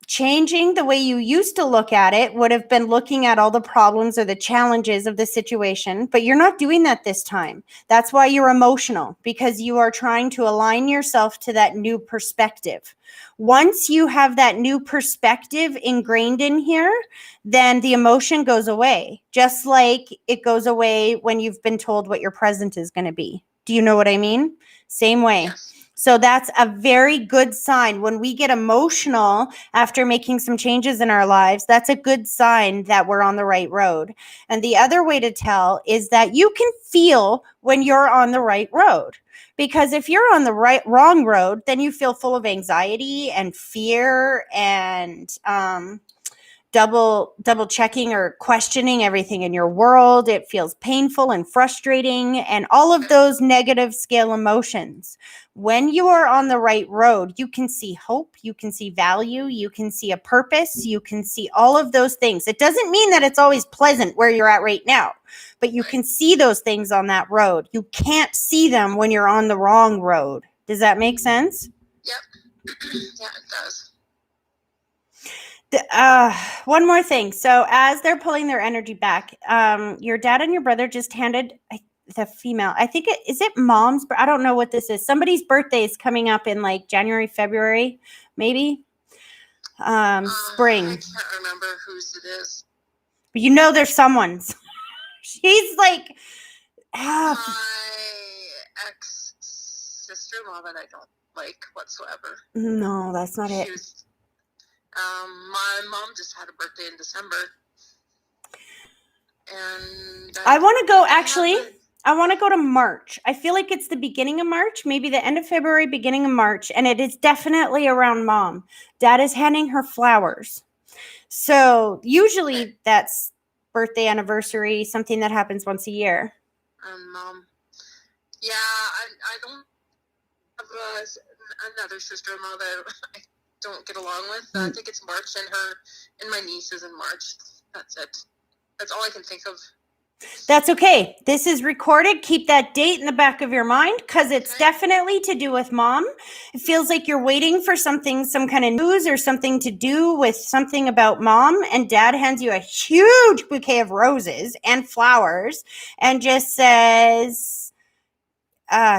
changing the way you used to look at it would have been looking at all the problems or the challenges of the situation, but you're not doing that this time. That's why you're emotional, because you are trying to align yourself to that new perspective. Once you have that new perspective ingrained in here, then the emotion goes away, just like it goes away when you've been told what your present is going to be. Do you know what I mean? Same way. Yes. So that's a very good sign. When we get emotional after making some changes in our lives, that's a good sign that we're on the right road. And the other way to tell is that you can feel when you're on the right road. Because if you're on the wrong road, then you feel full of anxiety and fear and double checking or questioning everything in your world. It feels painful and frustrating and all of those negative scale emotions. When you are on the right road, you can see hope, you can see value, you can see a purpose, you can see all of those things. It doesn't mean that it's always pleasant where you're at right now, but you can see those things on that road. You can't see them when you're on the wrong road. Does that make sense? Yep. Yeah, it does. One more thing. So as they're pulling their energy back, your dad and your brother just handed the female, I think is it mom's, I don't know what this is. Somebody's birthday is coming up in like January, February, maybe. Spring. I can't remember whose it is. But you know there's someone's. She's like My ex-sister-in-law that I don't like whatsoever. No, that's not it. She was, my mom just had a birthday in December. And I want to go, actually, I want to go to March. I feel like it's the beginning of March, maybe the end of February, beginning of March, and it is definitely around mom. Dad is handing her flowers. So usually that's birthday, anniversary, something that happens once a year. Yeah, I don't have another sister-in-law that I don't get along with. I think it's March, and my niece is in March. That's it. That's all I can think of. That's okay. This is recorded. Keep that date in the back of your mind because it's definitely to do with mom. It feels like you're waiting for something, some kind of news or something to do with something about mom, and dad hands you a huge bouquet of roses and flowers and just says,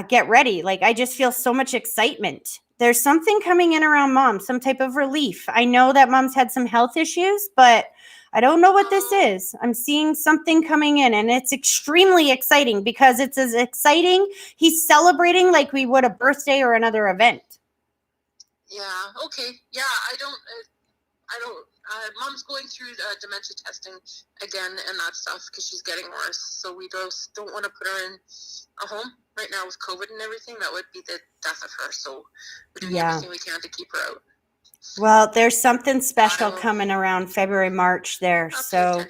get ready. Like, I just feel so much excitement. There's something coming in around mom, some type of relief. I know that mom's had some health issues, but I don't know what this is. I'm seeing something coming in, and it's extremely exciting because it's as exciting. He's celebrating like we would a birthday or another event. Yeah. Okay. Yeah. I don't. Mom's going through dementia testing again and that stuff because she's getting worse. So we just don't want to put her in a home right now with COVID and everything. That would be the death of her. So we're doing everything we can to keep her out. Well, there's something special coming around February, March there. So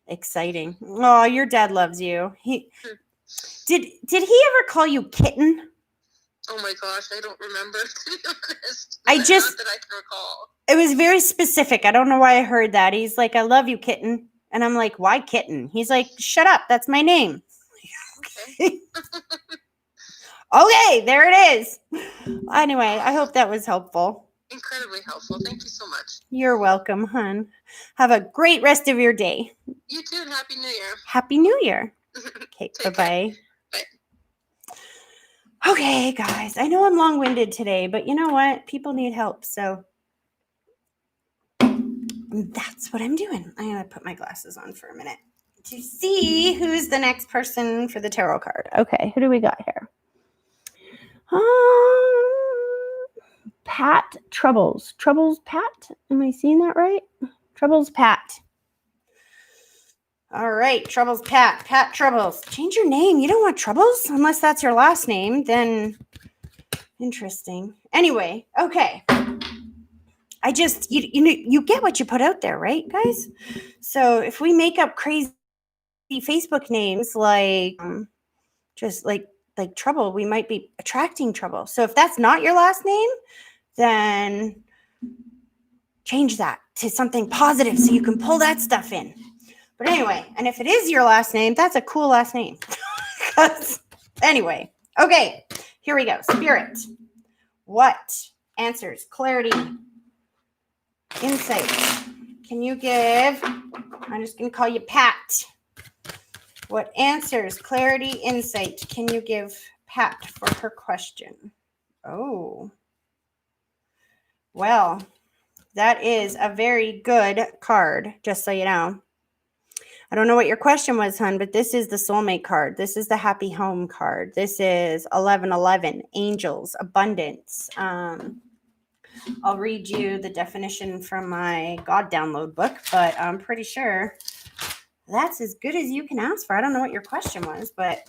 exciting. Oh, your dad loves you. Did he ever call you kitten? Oh my gosh, I don't remember, to be honest. Not that I can recall. It was very specific. I don't know why I heard that. He's like, I love you, kitten. And I'm like, why kitten? He's like, shut up. That's my name. Okay. Okay, there it is. Anyway, I hope that was helpful. Incredibly helpful. Thank you so much. You're welcome, hon. Have a great rest of your day. You too, and Happy New Year. Happy New Year. Okay, bye-bye. Bye. Okay, guys, I know I'm long-winded today, but you know what? People need help, so that's what I'm doing. I'm going to put my glasses on for a minute to see who's the next person for the tarot card. Okay, who do we got here? Pat Troubles. Troubles Pat? Am I seeing that right? Troubles Pat. All right, Troubles Pat. Pat Troubles. Change your name. You don't want Troubles unless that's your last name. Then interesting. Anyway, okay. I just, you get what you put out there, right, guys? So if we make up crazy Facebook names like just like trouble, we might be attracting trouble. So if that's not your last name, then change that to something positive so you can pull that stuff in. But anyway, and if it is your last name, that's a cool last name. Anyway, okay, here we go. Spirit. What answers, clarity, insight. Can you give, I'm just going to call you Pat. What answers, clarity, insight can you give Pat for her question? Oh, well, that is a very good card, just so you know. I don't know what your question was, hon, but this is the soulmate card. This is the happy home card. This is 1111, angels, abundance. I'll read you the definition from my God download book, but I'm pretty sure that's as good as you can ask for. I don't know what your question was, but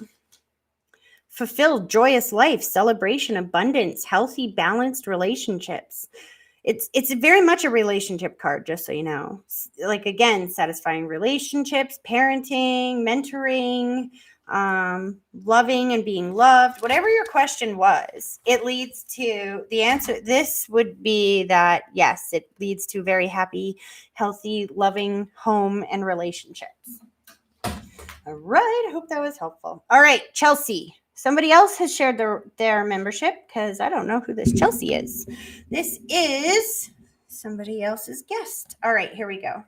fulfilled, joyous life, celebration, abundance, healthy, balanced relationships. It's very much a relationship card, just so you know. Like, again, satisfying relationships, parenting, mentoring, loving and being loved. Whatever your question was, it leads to the answer. This would be that, yes, it leads to very happy, healthy, loving home and relationships. All right. I hope that was helpful. All right, Chelsea. Somebody else has shared their membership because I don't know who this Chelsea is. This is somebody else's guest. All right, here we go.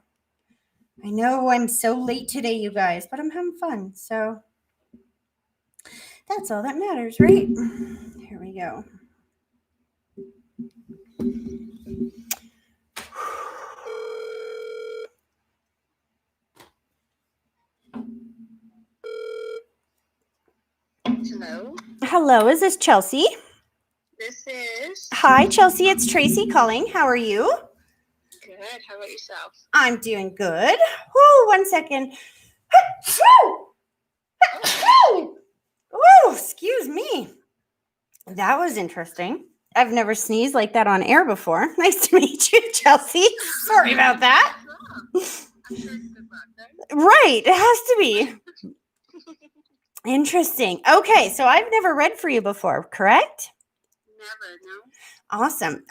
I know I'm so late today, you guys, but I'm having fun. So that's all that matters, right? Here we go. Hello. Hello, is this Chelsea? This is. Hi, Chelsea. It's Tracy calling. How are you? Good. How about yourself? I'm doing good. Whoa, 1 second. Oh, excuse me. That was interesting. I've never sneezed like that on air before. Nice to meet you, Chelsea. Sorry about that. I'm sure it's good luck, Right, it has to be. Interesting. Okay, so I've never read for you before, correct? Never, no. Awesome.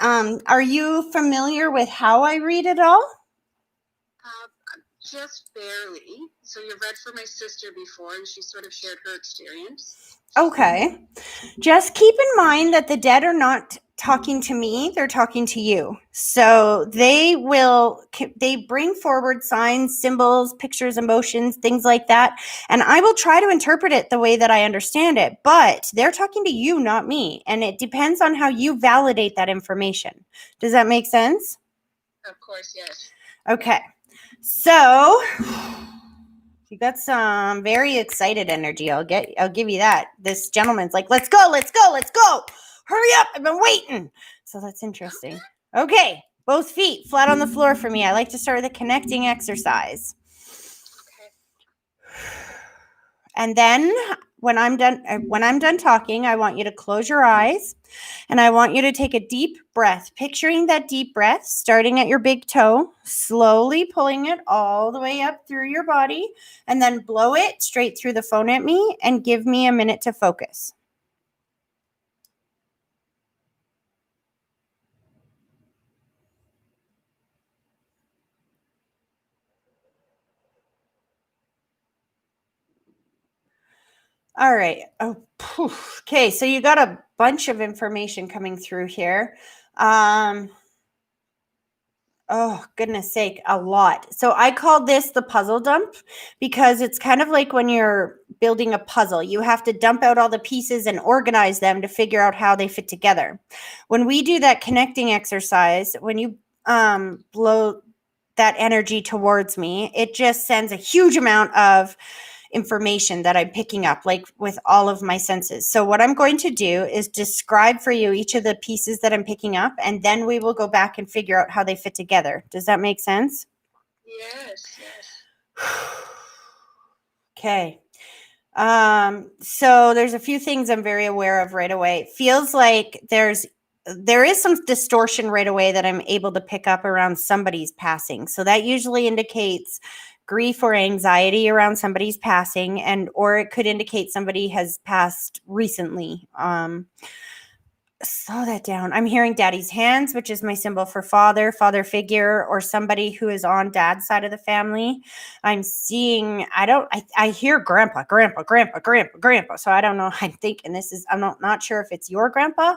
Are you familiar with how I read it all? Just barely. So you read for my sister before, and she sort of shared her experience. Okay. Just keep in mind that the dead are not talking to me, they're talking to you. So they bring forward signs, symbols, pictures, emotions, things like that. And I will try to interpret it the way that I understand it, but they're talking to you, not me. And it depends on how you validate that information. Does that make sense? Of course, yes. Okay. So you got some very excited energy. I'll give you that. This gentleman's like, let's go. Hurry up. I've been waiting. So that's interesting. Okay. Both feet flat on the floor for me. I like to start with a connecting exercise. Okay. And then when I'm done talking, I want you to close your eyes and I want you to take a deep breath, picturing that deep breath starting at your big toe, slowly pulling it all the way up through your body, and then blow it straight through the phone at me and give me a minute to focus. All right. Oh, okay. So you got a bunch of information coming through here. Oh, goodness sake, a lot. So I call this the puzzle dump because it's kind of like when you're building a puzzle. You have to dump out all the pieces and organize them to figure out how they fit together. When we do that connecting exercise, when you blow that energy towards me, it just sends a huge amount of information that I'm picking up, like with all of my senses. So what I'm going to do is describe for you each of the pieces that I'm picking up, and then we will go back and figure out how they fit together. Does that make sense? Yes. Okay. So there's a few things I'm very aware of right away. It feels like there is some distortion right away that I'm able to pick up around somebody's passing. So that usually indicates grief or anxiety around somebody's passing, or it could indicate somebody has passed recently. Slow that down. I'm hearing daddy's hands, which is my symbol for father figure, or somebody who is on dad's side of the family. I'm seeing, I hear grandpa. So I don't know. I'm thinking I'm not sure if it's your grandpa.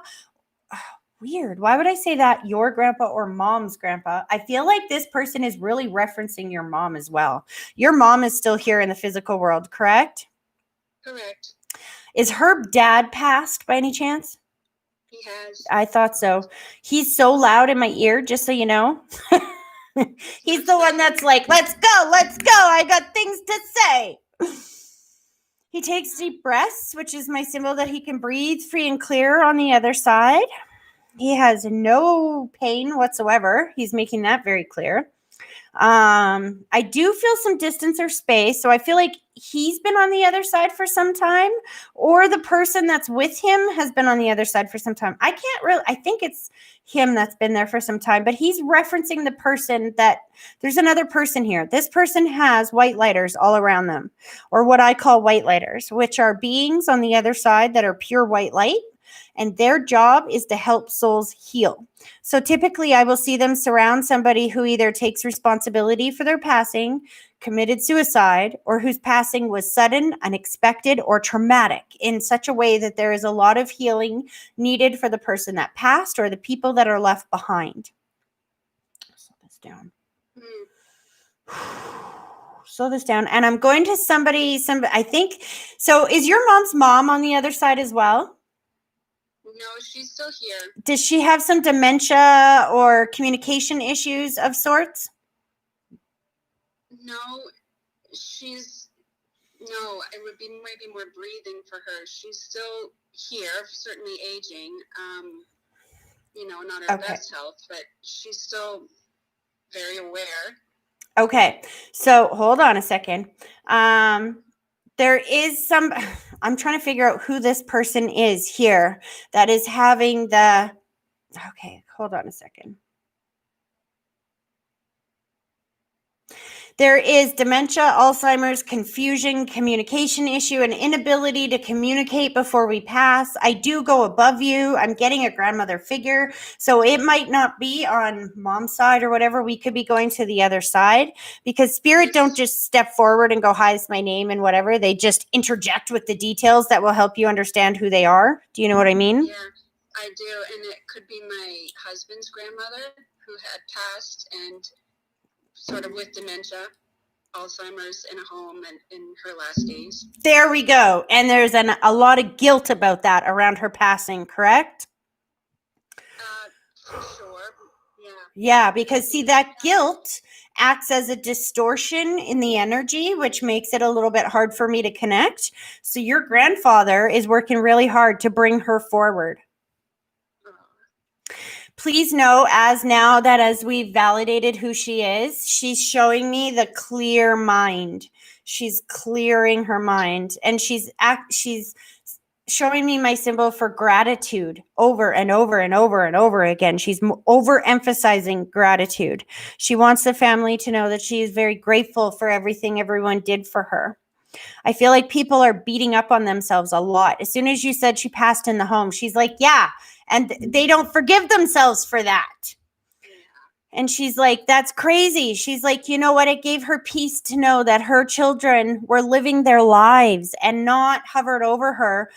Weird. Why would I say that? Your grandpa or mom's grandpa? I feel like this person is really referencing your mom as well. Your mom is still here in the physical world, correct? Correct. Is her dad passed by any chance? He has. I thought so. He's so loud in my ear, just so you know. He's the one that's like, let's go. I got things to say. He takes deep breaths, which is my symbol that he can breathe free and clear on the other side. He has no pain whatsoever. He's making that very clear. I do feel some distance or space. So I feel like he's been on the other side for some time, or the person that's with him has been on the other side for some time. I think it's him that's been there for some time, but he's referencing the person that there's another person here. This person has white lighters all around them, or what I call white lighters, which are beings on the other side that are pure white light. And their job is to help souls heal. So typically I will see them surround somebody who either takes responsibility for their passing, committed suicide, or whose passing was sudden, unexpected, or traumatic in such a way that there is a lot of healing needed for the person that passed or the people that are left behind. Slow this down. Slow this down. And I'm going to somebody, I think, so is your mom's mom on the other side as well? No, she's still here. Does she have some dementia or communication issues of sorts? No, it would be maybe more breathing for her. She's still here, certainly aging. Not her best health, but she's still very aware. Okay, so hold on a second. There is some, I'm trying to figure out who this person is here that is having okay, hold on a second. There is dementia, Alzheimer's, confusion, communication issue, an inability to communicate before we pass. I do go above you. I'm getting a grandmother figure. So it might not be on mom's side or whatever. We could be going to the other side because spirit don't just step forward and go, hi, it's my name and whatever. They just interject with the details that will help you understand who they are. Do you know what I mean? Yeah, I do. And it could be my husband's grandmother who had passed and sort of with dementia, Alzheimer's in a home and in her last days. There we go. And there's a lot of guilt about that around her passing, correct? For sure. Yeah, because see, that guilt acts as a distortion in the energy, which makes it a little bit hard for me to connect. So your grandfather is working really hard to bring her forward. Please know as we've validated who she is, she's showing me the clear mind. She's clearing her mind, and she's showing me my symbol for gratitude over and over and over and over again. She's overemphasizing gratitude. She wants the family to know that she is very grateful for everything everyone did for her. I feel like people are beating up on themselves a lot. As soon as you said she passed in the home, she's like, yeah. And they don't forgive themselves for that. And she's like, that's crazy. She's like, you know what? It gave her peace to know that her children were living their lives and not hovered over her,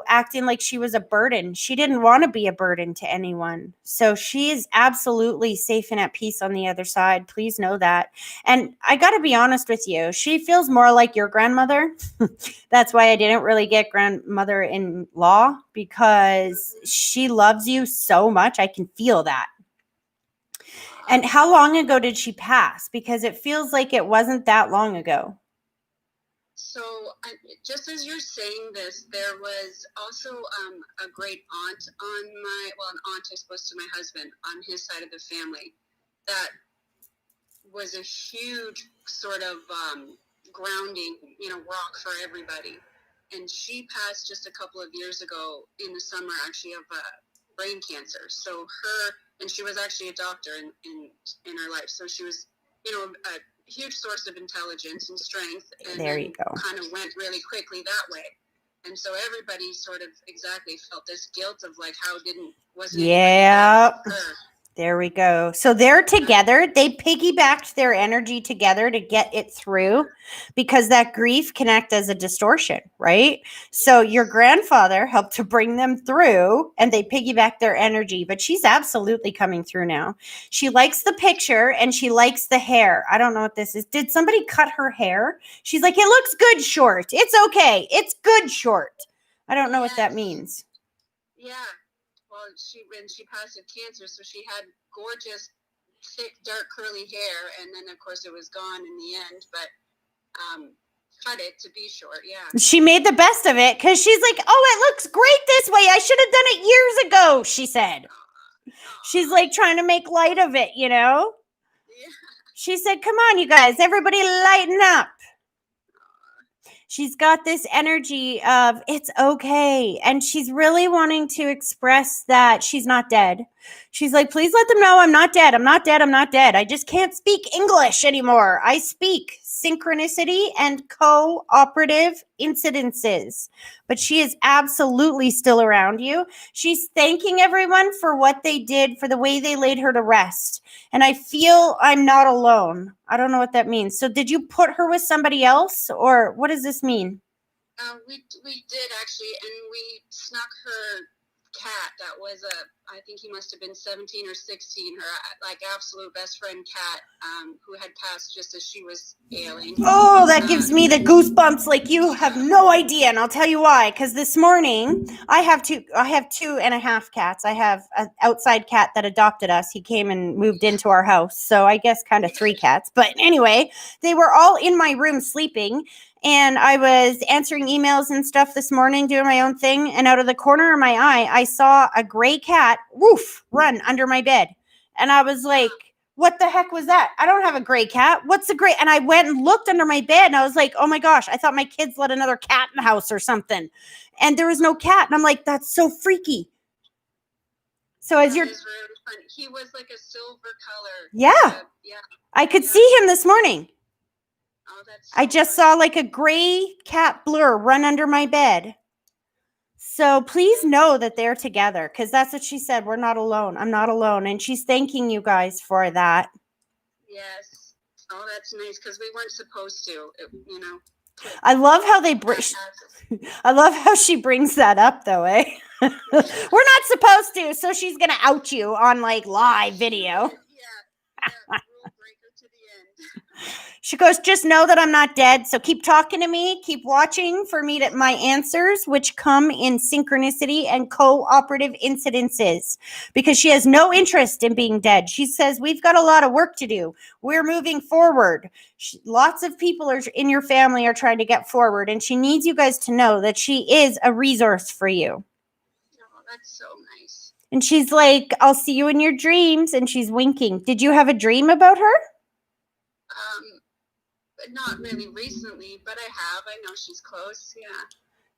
acting like she was a burden. She didn't want to be a burden to anyone. So she is absolutely safe and at peace on the other side. Please know that. And I got to be honest with you. She feels more like your grandmother. That's why I didn't really get grandmother-in-law, because she loves you so much. I can feel that. And how long ago did she pass? Because it feels like it wasn't that long ago. So just as you're saying this, there was also a great aunt an aunt I suppose to my husband on his side of the family that was a huge sort of grounding, rock for everybody. And she passed just a couple of years ago in the summer, actually, of brain cancer. So and she was actually a doctor in her life. So she was, a huge source of intelligence and strength. And there you go. Kind of went really quickly that way. And so everybody sort of exactly felt this guilt of like, wasn't yeah. her. There we go. So they're together. They piggybacked their energy together to get it through because that grief can act as a distortion, right? So your grandfather helped to bring them through and they piggybacked their energy, but she's absolutely coming through now. She likes the picture and she likes the hair. I don't know what this is. Did somebody cut her hair? She's like, it looks good short. It's okay. It's good short. I don't know what that means. Yeah. Well, when she passed with cancer, so she had gorgeous, thick, dark, curly hair, and then of course it was gone in the end. But cut it to be short. Yeah. She made the best of it because she's like, "Oh, it looks great this way. I should have done it years ago." She said. She's like trying to make light of it, you know. Yeah. She said, "Come on, you guys, everybody, lighten up." She's got this energy of it's okay. And she's really wanting to express that she's not dead. She's like, please let them know I'm not dead. I'm not dead. I'm not dead. I just can't speak English anymore. I speak synchronicity and cooperative incidences. But she is absolutely still around you. She's thanking everyone for what they did, for the way they laid her to rest. And I feel I'm not alone. I don't know what that means. So did you put her with somebody else or what does this mean? We did actually, and we snuck her cat. That was I think he must have been 17 or 16. Her like absolute best friend cat, who had passed just as she was ailing. Oh, that gives me the goosebumps like you have no idea, and I'll tell you why. Because this morning I have 2.5 cats. I have an outside cat that adopted us. He came and moved into our house, so I guess kind of 3 cats. But anyway, they were all in my room sleeping. And I was answering emails and stuff this morning, doing my own thing. And out of the corner of my eye, I saw a gray cat, woof, run under my bed. And I was like, what the heck was that? I don't have a gray cat. What's a gray? And I went and looked under my bed and I was like, oh my gosh, I thought my kids let another cat in the house or something. And there was no cat. And I'm like, that's so freaky. So as you're... Really funny. He was like a silver color. Yeah. Yeah. I could see him this morning. Oh, that's so I just saw like a gray cat blur run under my bed. So please know that they're together because that's what she said. We're not alone. I'm not alone. And she's thanking you guys for that. Yes. Oh, that's nice because we weren't supposed to, you know. I love how I love how she brings that up though, eh? We're not supposed to. So she's going to out you on like live video. Yeah. Rule breaker to the end. She goes, just know that I'm not dead. So keep talking to me. Keep watching for me to my answers, which come in synchronicity and cooperative incidences, because she has no interest in being dead. She says, we've got a lot of work to do. We're moving forward. Lots of people in your family are trying to get forward. And she needs you guys to know that she is a resource for you. Oh, that's so nice. And she's like, I'll see you in your dreams. And she's winking. Did you have a dream about her? Not really recently, but I have. I know she's close. Yeah.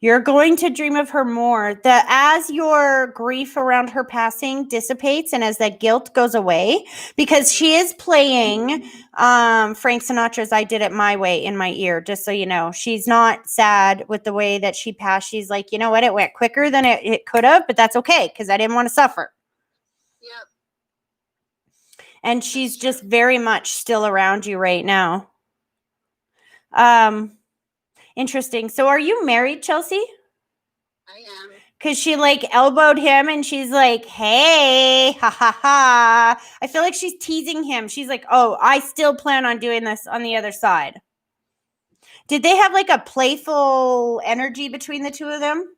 You're going to dream of her more. As your grief around her passing dissipates and as that guilt goes away, because she is playing Frank Sinatra's I Did It My Way in my ear, just so you know. She's not sad with the way that she passed. She's like, you know what? It went quicker than it could have, but that's okay because I didn't want to suffer. Yep. And she's just very much still around you right now. Interesting. So are you married, Chelsea? I am. Because she like elbowed him and she's like, hey, ha ha ha. I feel like she's teasing him. She's like, oh, I still plan on doing this on the other side. Did they have like a playful energy between the two of them?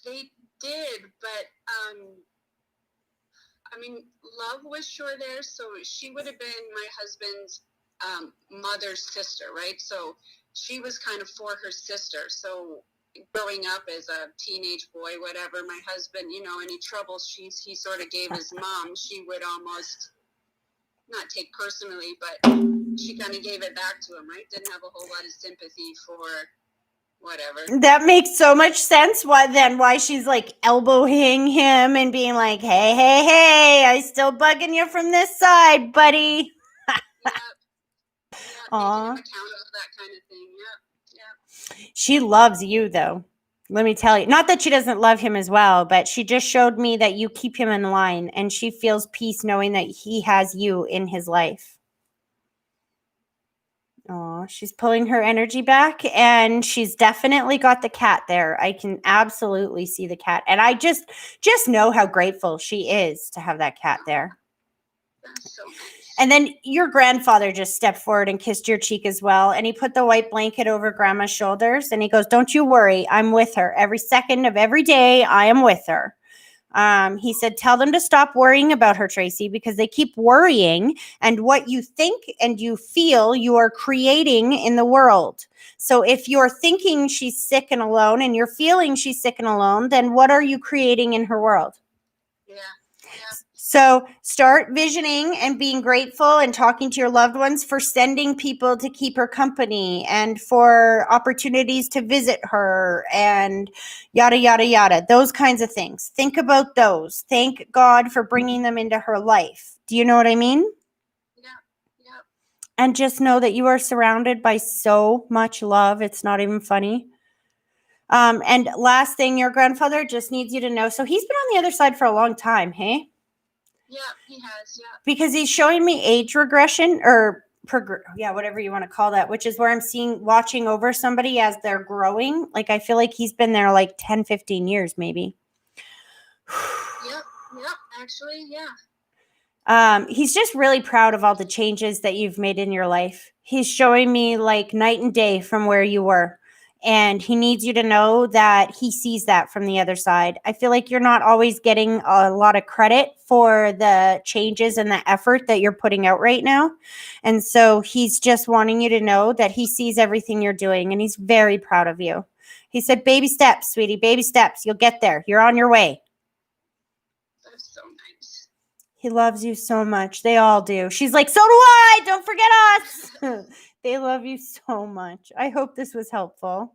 They did, but I mean, love was sure there. So she would have been my husband's mother's sister, right? So she was kind of for her sister. So growing up as a teenage boy, whatever, my husband, you know, any troubles he sort of gave his mom, she would almost not take personally, but she kind of gave it back to him, right? Didn't have a whole lot of sympathy for whatever. That makes so much sense. Why she's like elbowing him and being like, hey, hey, hey, I still bugging you from this side, buddy. Yep. Making him accountable, that kind of thing. Yep. She loves you though. let me tell you, not that she doesn't love him as well, but she just showed me that you keep him in line, and she feels peace knowing that he has you in his life. Oh, she's pulling her energy back, and she's definitely got the cat there. I can absolutely see the cat, and I just know how grateful she is to have that cat there. That's so nice. And then your grandfather just stepped forward and kissed your cheek as well, and he put the white blanket over Grandma's shoulders, and he goes, "Don't you worry, I'm with her every second of every day. I am with her." He said, "Tell them to stop worrying about her, Tracy, because they keep worrying, and what you think and you feel, you are creating in the world. So if you're thinking she's sick and alone and you're feeling she's sick and alone, then what are you creating in her world?" Yeah. So start visioning and being grateful and talking to your loved ones for sending people to keep her company and for opportunities to visit her and yada, yada, yada. Those kinds of things. Think about those. Thank God for bringing them into her life. Do you know what I mean? Yeah. And just know that you are surrounded by so much love. It's not even funny. And last thing, your grandfather just needs you to know. So he's been on the other side for a long time, hey? Yeah, he has. Yeah. Because he's showing me age regression or whatever you want to call that, which is where I'm watching over somebody as they're growing. Like, I feel like he's been there like 10, 15 years, maybe. Yep. Actually, yeah. He's just really proud of all the changes that you've made in your life. He's showing me like night and day from where you were. And he needs you to know that he sees that from the other side. I feel like you're not always getting a lot of credit for the changes and the effort that you're putting out right now. And so he's just wanting you to know that he sees everything you're doing, and he's very proud of you. He said, "Baby steps, sweetie, baby steps. You'll get there. You're on your way." That's so nice. He loves you so much. They all do. She's like, "So do I. Don't forget us." They love you so much. I hope this was helpful.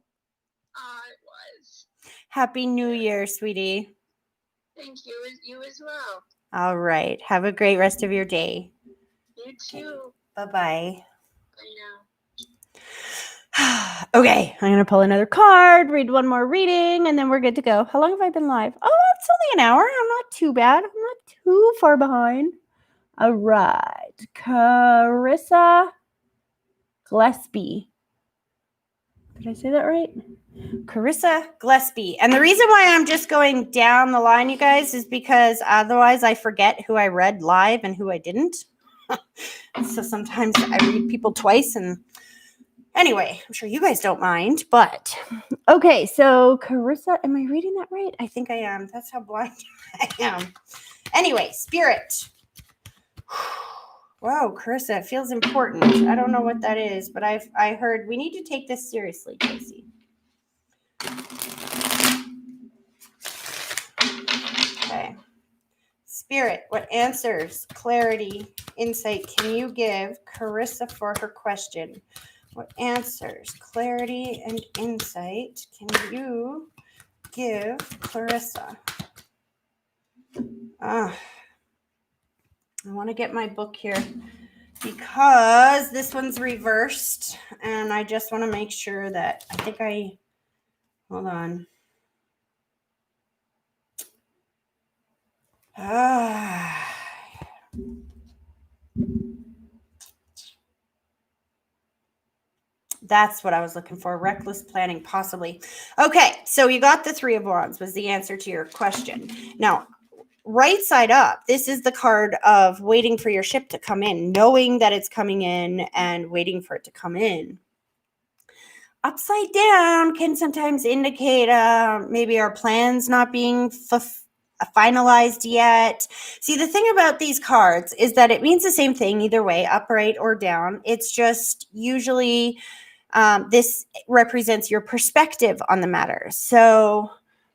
It was. Happy New Year, sweetie. Thank you. You as well. All right. Have a great rest of your day. You too. Bye-bye. Bye now. Okay, I'm going to pull another card, read one more reading, and then we're good to go. How long have I been live? Oh, it's only an hour. I'm not too bad. I'm not too far behind. All right. Carissa Gillespie. Did I say that right? Carissa Gillespie. And the reason why I'm just going down the line, you guys, is because otherwise I forget who I read live and who I didn't. So sometimes I read people twice, and anyway, I'm sure you guys don't mind, but okay. So Carissa, am I reading that right? I think I am. That's how blind I am. Anyway, Spirit. Wow, Carissa, it feels important. I don't know what that is, but I heard we need to take this seriously, Tracy. Okay. Spirit, what answers, clarity, insight can you give Carissa for her question? What answers, clarity, and insight can you give Clarissa? I want to get my book here because this one's reversed, and I just want to make sure that hold on. That's what I was looking for. Reckless planning, possibly. Okay, so you got the Three of Wands was the answer to your question. Now, right side up, this is the card of waiting for your ship to come in, knowing that it's coming in and waiting for it to come in. Upside down can sometimes indicate maybe our plans not being finalized yet. See, the thing about these cards is that it means the same thing either way, upright or down. It's just usually this represents your perspective on the matter. So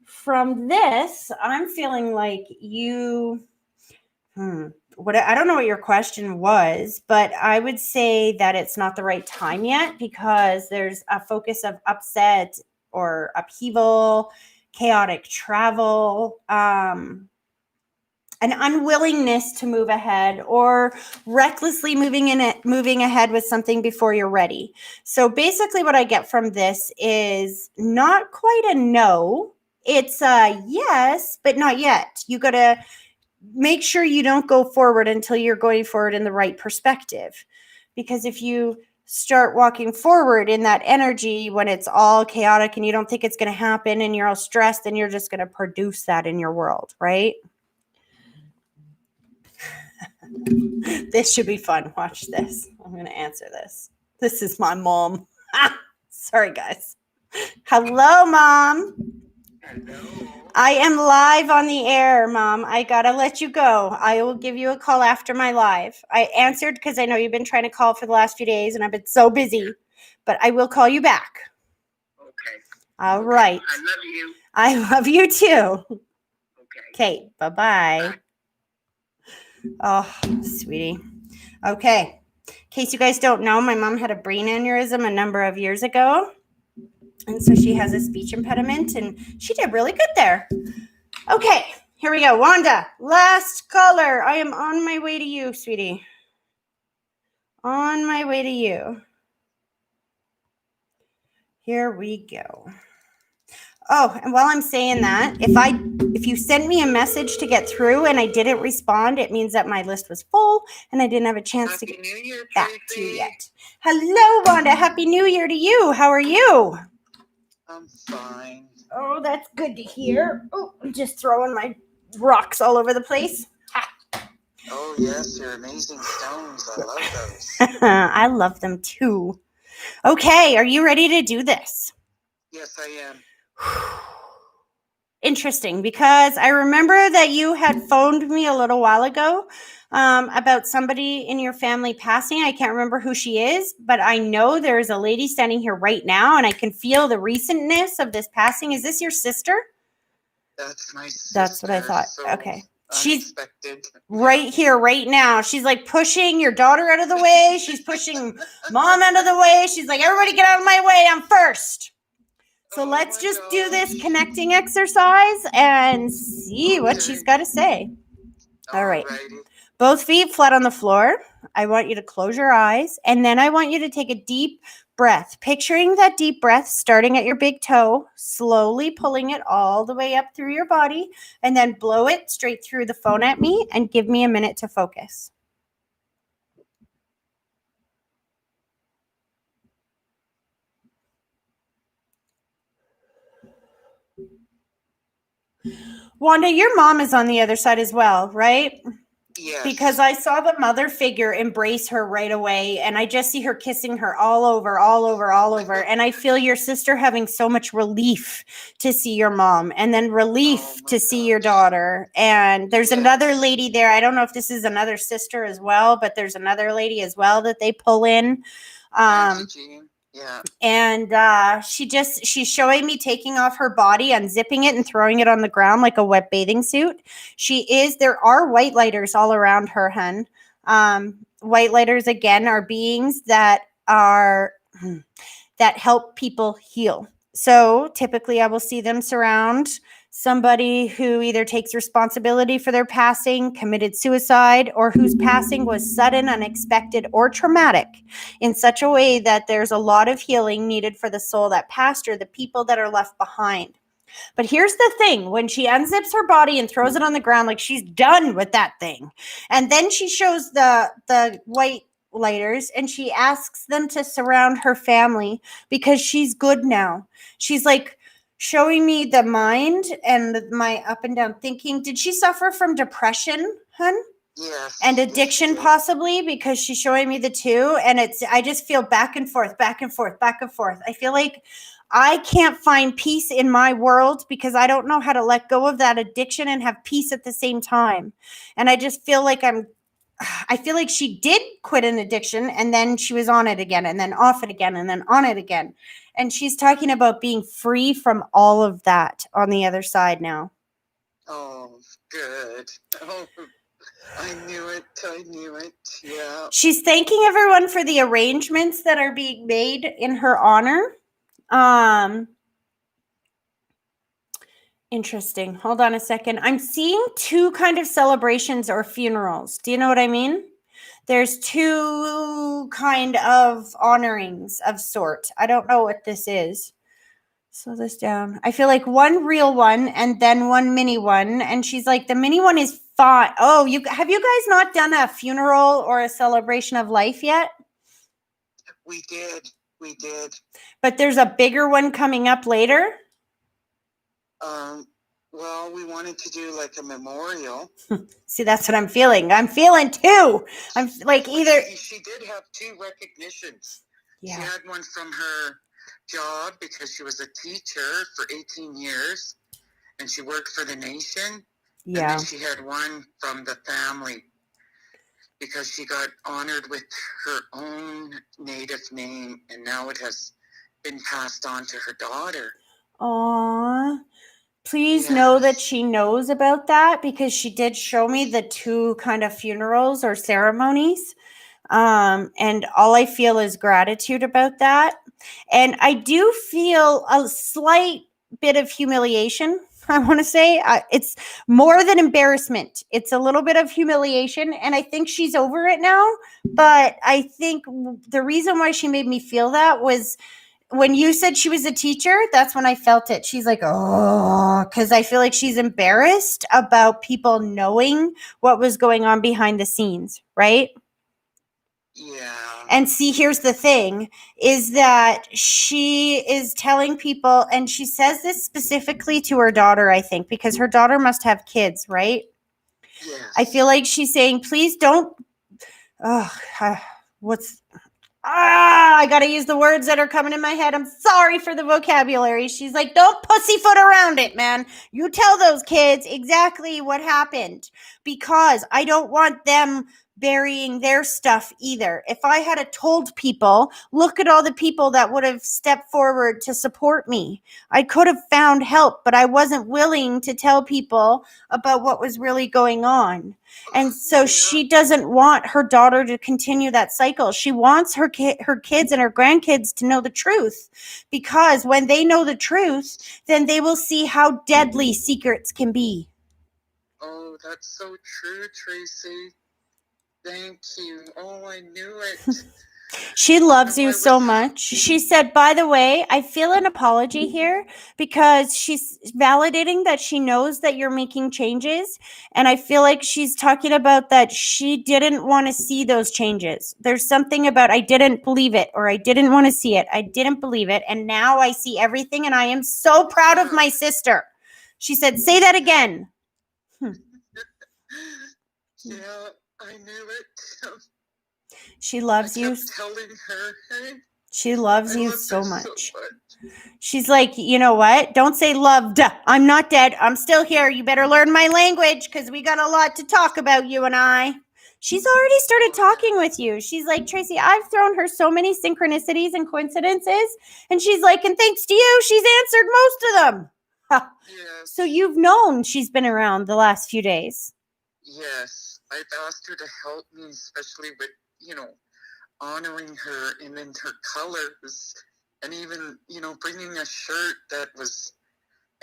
from this, I'm feeling like you, I don't know what your question was, but I would say that it's not the right time yet because there's a focus of upset or upheaval, chaotic travel. And an unwillingness to move ahead, or recklessly moving ahead with something before you're ready. So basically what I get from this is not quite a no. It's a yes, but not yet. You got to make sure you don't go forward until you're going forward in the right perspective. Because if you start walking forward in that energy when it's all chaotic and you don't think it's going to happen and you're all stressed, then you're just going to produce that in your world, right? This should be fun. Watch this. I'm going to answer this. This is my mom. Sorry, guys. Hello, Mom. Hello. I am live on the air, Mom. I got to let you go. I will give you a call after my live. I answered because I know you've been trying to call for the last few days, and I've been so busy. But I will call you back. Okay. All right. I love you. I love you too. Okay. Okay. Bye-bye. Oh, sweetie. Okay. In case you guys don't know, my mom had a brain aneurysm a number of years ago. And so she has a speech impediment, and she did really good there. Okay, here we go. Wanda, last caller. I am on my way to you, sweetie. On my way to you. Here we go. Oh, and while I'm saying that, if you sent me a message to get through and I didn't respond, it means that my list was full and I didn't have a chance to get Happy New Year, back Tracy. to you yet. Hello, Wanda. Happy New Year to you. How are you? I'm fine. Oh, that's good to hear. Oh, I'm just throwing my rocks all over the place. Oh, yes, your amazing stones. I love those. I love them too. Okay, are you ready to do this? Yes, I am. Interesting, because I remember that you had phoned me a little while ago about somebody in your family passing. I can't remember who she is, but I know there's a lady standing here right now, and I can feel the recentness of this passing. Is this your sister? That's my sister. That's what I thought. So Okay. She's unexpected. right here, right now. She's like pushing your daughter out of the way. She's pushing mom out of the way. She's like, everybody get out of my way. I'm first. So let's just do this connecting exercise and see what she's got to say. All right. Alrighty. Both feet flat on the floor. I want you to close your eyes, and then I want you to take a deep breath, picturing that deep breath starting at your big toe, slowly pulling it all the way up through your body, and then blow it straight through the phone at me and give me a minute to focus. Wanda, your mom is on the other side as well, right? Yes. Because I saw the mother figure embrace her right away, and I just see her kissing her all over. And I feel your sister having so much relief to see your mom, and then relief to see your daughter. And there's another lady there. I don't know if this is another sister as well, but there's another lady as well that they pull in. Yeah. And she's showing me taking off her body, unzipping it and throwing it on the ground like a wet bathing suit. There are white lighters all around her, hun. White lighters, again, are beings that help people heal. So typically I will see them surround somebody who either takes responsibility for their passing, committed suicide, or whose passing was sudden, unexpected, or traumatic in such a way that there's a lot of healing needed for the soul that passed or the people that are left behind. But here's the thing, when she unzips her body and throws it on the ground, like she's done with that thing. And then she shows the white lighters and she asks them to surround her family because she's good now. She's like showing me the mind and my up and down thinking. Did she suffer from depression, hun? Yes. And addiction, possibly, because she's showing me the two. And I just feel back and forth. I feel like I can't find peace in my world because I don't know how to let go of that addiction and have peace at the same time. And I just feel like I feel like she did quit an addiction and then she was on it again and then off it again and then on it again. And she's talking about being free from all of that on the other side now. Oh, good. Oh, I knew it. Yeah. She's thanking everyone for the arrangements that are being made in her honor. Interesting. Hold on a second. I'm seeing two kind of celebrations or funerals. Do you know what I mean? There's two kind of honorings of sort. I don't know what this is. Slow this down. I feel like one real one and then one mini one. And she's like, the mini one is fine. Oh, you have you guys not done a funeral or a celebration of life yet? We did. But there's a bigger one coming up later. Well, we wanted to do like a memorial. See, that's what I'm feeling. I'm feeling two. I'm like either. She did have two recognitions. Yeah. She had one from her job because she was a teacher for 18 years and she worked for the nation. Yeah. And then she had one from the family because she got honored with her own native name and now it has been passed on to her daughter. Aww. Please know that she knows about that because she did show me the two kind of funerals or ceremonies. And all I feel is gratitude about that. And I do feel a slight bit of humiliation. I want to say it's more than embarrassment. It's a little bit of humiliation. And I think she's over it now. But I think the reason why she made me feel that was when you said she was a teacher, that's when I felt it. She's like, oh, because I feel like she's embarrassed about people knowing what was going on behind the scenes, right? Yeah. And see, here's the thing is that she is telling people, and she says this specifically to her daughter, I think, because her daughter must have kids, right? Yes. I feel like she's saying, please don't. I got to use the words that are coming in my head. I'm sorry for the vocabulary. She's like, don't pussyfoot around it, man. You tell those kids exactly what happened because I don't want them burying their stuff either. If I had told people, look at all the people that would have stepped forward to support me. I could have found help, but I wasn't willing to tell people about what was really going on. And so she doesn't want her daughter to continue that cycle. She wants her kids and her grandkids to know the truth because when they know the truth, then they will see how deadly secrets can be. Oh, that's so true, Tracy. Thank you. Oh, I knew it. She loves you so much. She said, by the way, I feel an apology here because she's validating that she knows that you're making changes. And I feel like she's talking about that she didn't want to see those changes. There's something about I didn't believe it or I didn't want to see it. I didn't believe it. And now I see everything and I am so proud of my sister. She said, say that again. Yeah, I knew it. She loves you. Telling her, hey, she loves you so much. She's like, you know what? Don't say loved. I'm not dead. I'm still here. You better learn my language because we got a lot to talk about, you and I. She's already started talking with you. She's like, Tracy, I've thrown her so many synchronicities and coincidences. And she's like, and thanks to you, she's answered most of them. Yes. So you've known she's been around the last few days. Yes. I've asked her to help me, especially with, honoring her and in her colors and even, bringing a shirt that was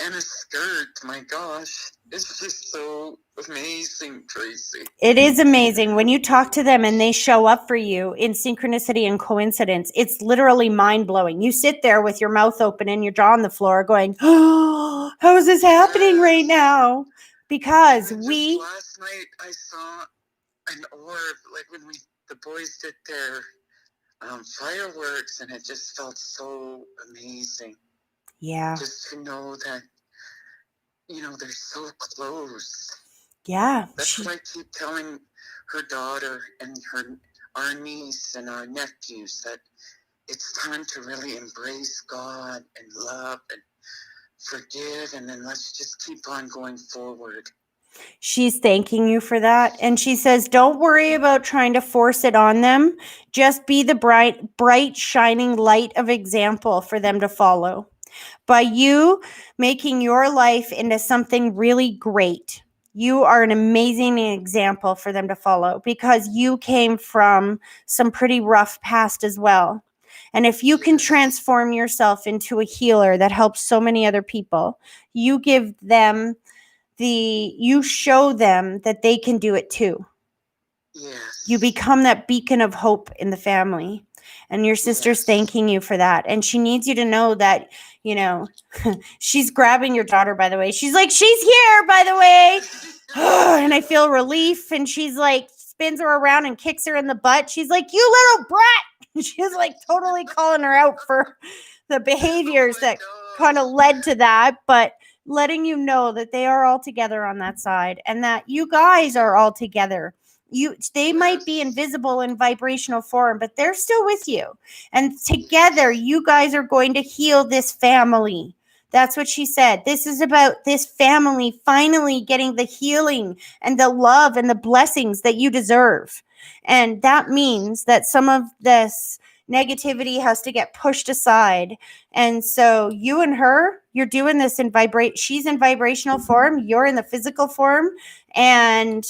and a skirt. My gosh, it's just so amazing, Tracy. It is amazing when you talk to them and they show up for you in synchronicity and coincidence. It's literally mind-blowing. You sit there with your mouth open and your jaw on the floor going, oh, how is this happening right now? Because last night I saw an orb, like when the boys did their fireworks, and it just felt so amazing. Yeah. Just to know that, they're so close. Yeah. That's what I keep telling her daughter and our niece and our nephews, that it's time to really embrace God and love and forgive, and then let's just keep on going forward. She's thanking you for that. And she says, don't worry about trying to force it on them. Just be the bright, shining light of example for them to follow. By you making your life into something really great, you are an amazing example for them to follow because you came from some pretty rough past as well. And if you can Yes. transform yourself into a healer that helps so many other people, you give them you show them that they can do it too. Yes. You become that beacon of hope in the family. And your sister's Yes. thanking you for that. And she needs you to know that, you know, she's grabbing your daughter, by the way. She's like, she's here, by the way. And I feel relief. And she's like, spins her around and kicks her in the butt. She's like, you little brat. She's like totally calling her out for the behaviors that kind of led to that. But letting you know that they are all together on that side and that you guys are all together. They might be invisible in vibrational form, but they're still with you. And together, you guys are going to heal this family. That's what she said. This is about this family finally getting the healing and the love and the blessings that you deserve. And that means that some of this negativity has to get pushed aside. And so you and her, you're doing this in she's in vibrational form, you're in the physical form, and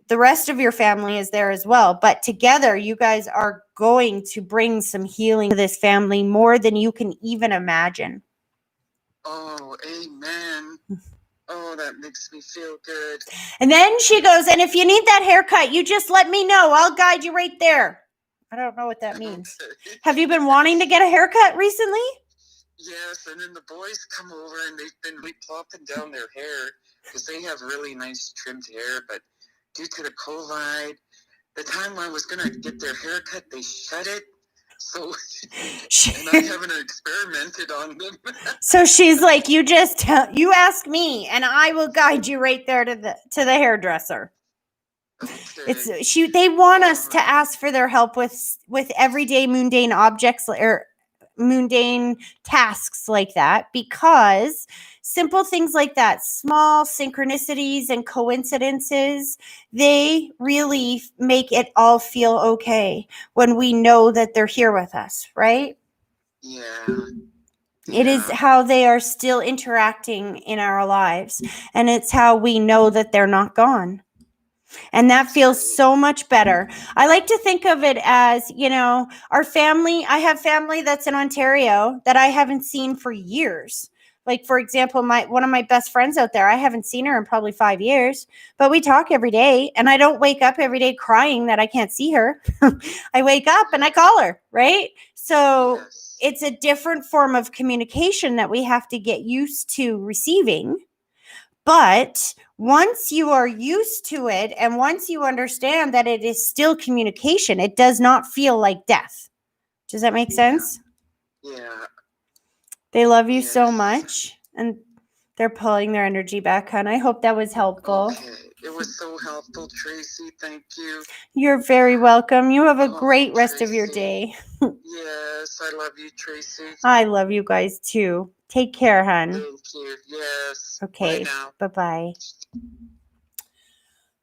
the rest of your family is there as well. But together, you guys are going to bring some healing to this family more than you can even imagine. Oh, amen. Oh, that makes me feel good. And then she goes, and if you need that haircut, you just let me know. I'll guide you right there. I don't know what that means. Okay. Have you been wanting to get a haircut recently? Yes, and then the boys come over and they've been plopping down their hair because they have really nice trimmed hair, but due to the COVID, the time I was going to get their haircut, they shut it. So, and I haven't experimented on them. So she's like, you ask me and I will guide you right there to the hairdresser. Okay. They want us to ask for their help with everyday mundane objects or mundane tasks like that, because simple things like that, small synchronicities and coincidences, they really make it all feel okay when we know that they're here with us, right? Yeah. It is how they are still interacting in our lives, and it's how we know that they're not gone. And that feels so much better. I like to think of it as, our family. I have family that's in Ontario that I haven't seen for years. Like, for example, one of my best friends out there, I haven't seen her in probably 5 years, but we talk every day, and I don't wake up every day crying that I can't see her. I wake up and I call her, right? So it's a different form of communication that we have to get used to receiving. But once you are used to it and once you understand that it is still communication, it does not feel like death. Does that make sense? Yeah. They love you so much, and they're pulling their energy back, hon. I hope that was helpful. Okay. It was so helpful, Tracy. Thank you. You're very welcome. You have a great rest of your day. Yes, I love you, Tracy. I love you guys too. Take care, hon. Thank you. Yes. Okay. Bye now. Bye-bye.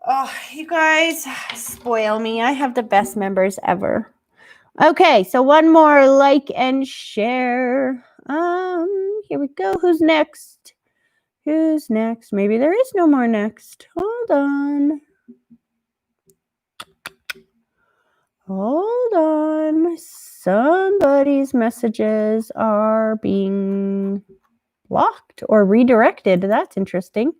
Oh, you guys spoil me. I have the best members ever. Okay, so one more like and share. Here we go. Who's next? Who's next? Maybe there is no more next. Hold on. Hold on. Somebody's messages are being blocked or redirected. That's interesting.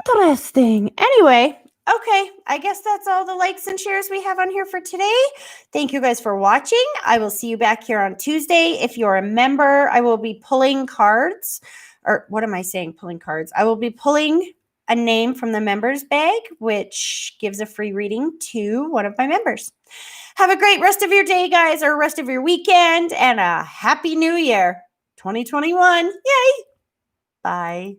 Interesting. Anyway, okay, I guess that's all the likes and shares we have on here for today. Thank you guys for watching. I will see you back here on Tuesday. If you're a member, I will be pulling cards. Or what am I saying? Pulling cards. I will be pulling a name from the members bag, which gives a free reading to one of my members. Have a great rest of your day, guys, or rest of your weekend, and a happy new year, 2021. Yay! Bye.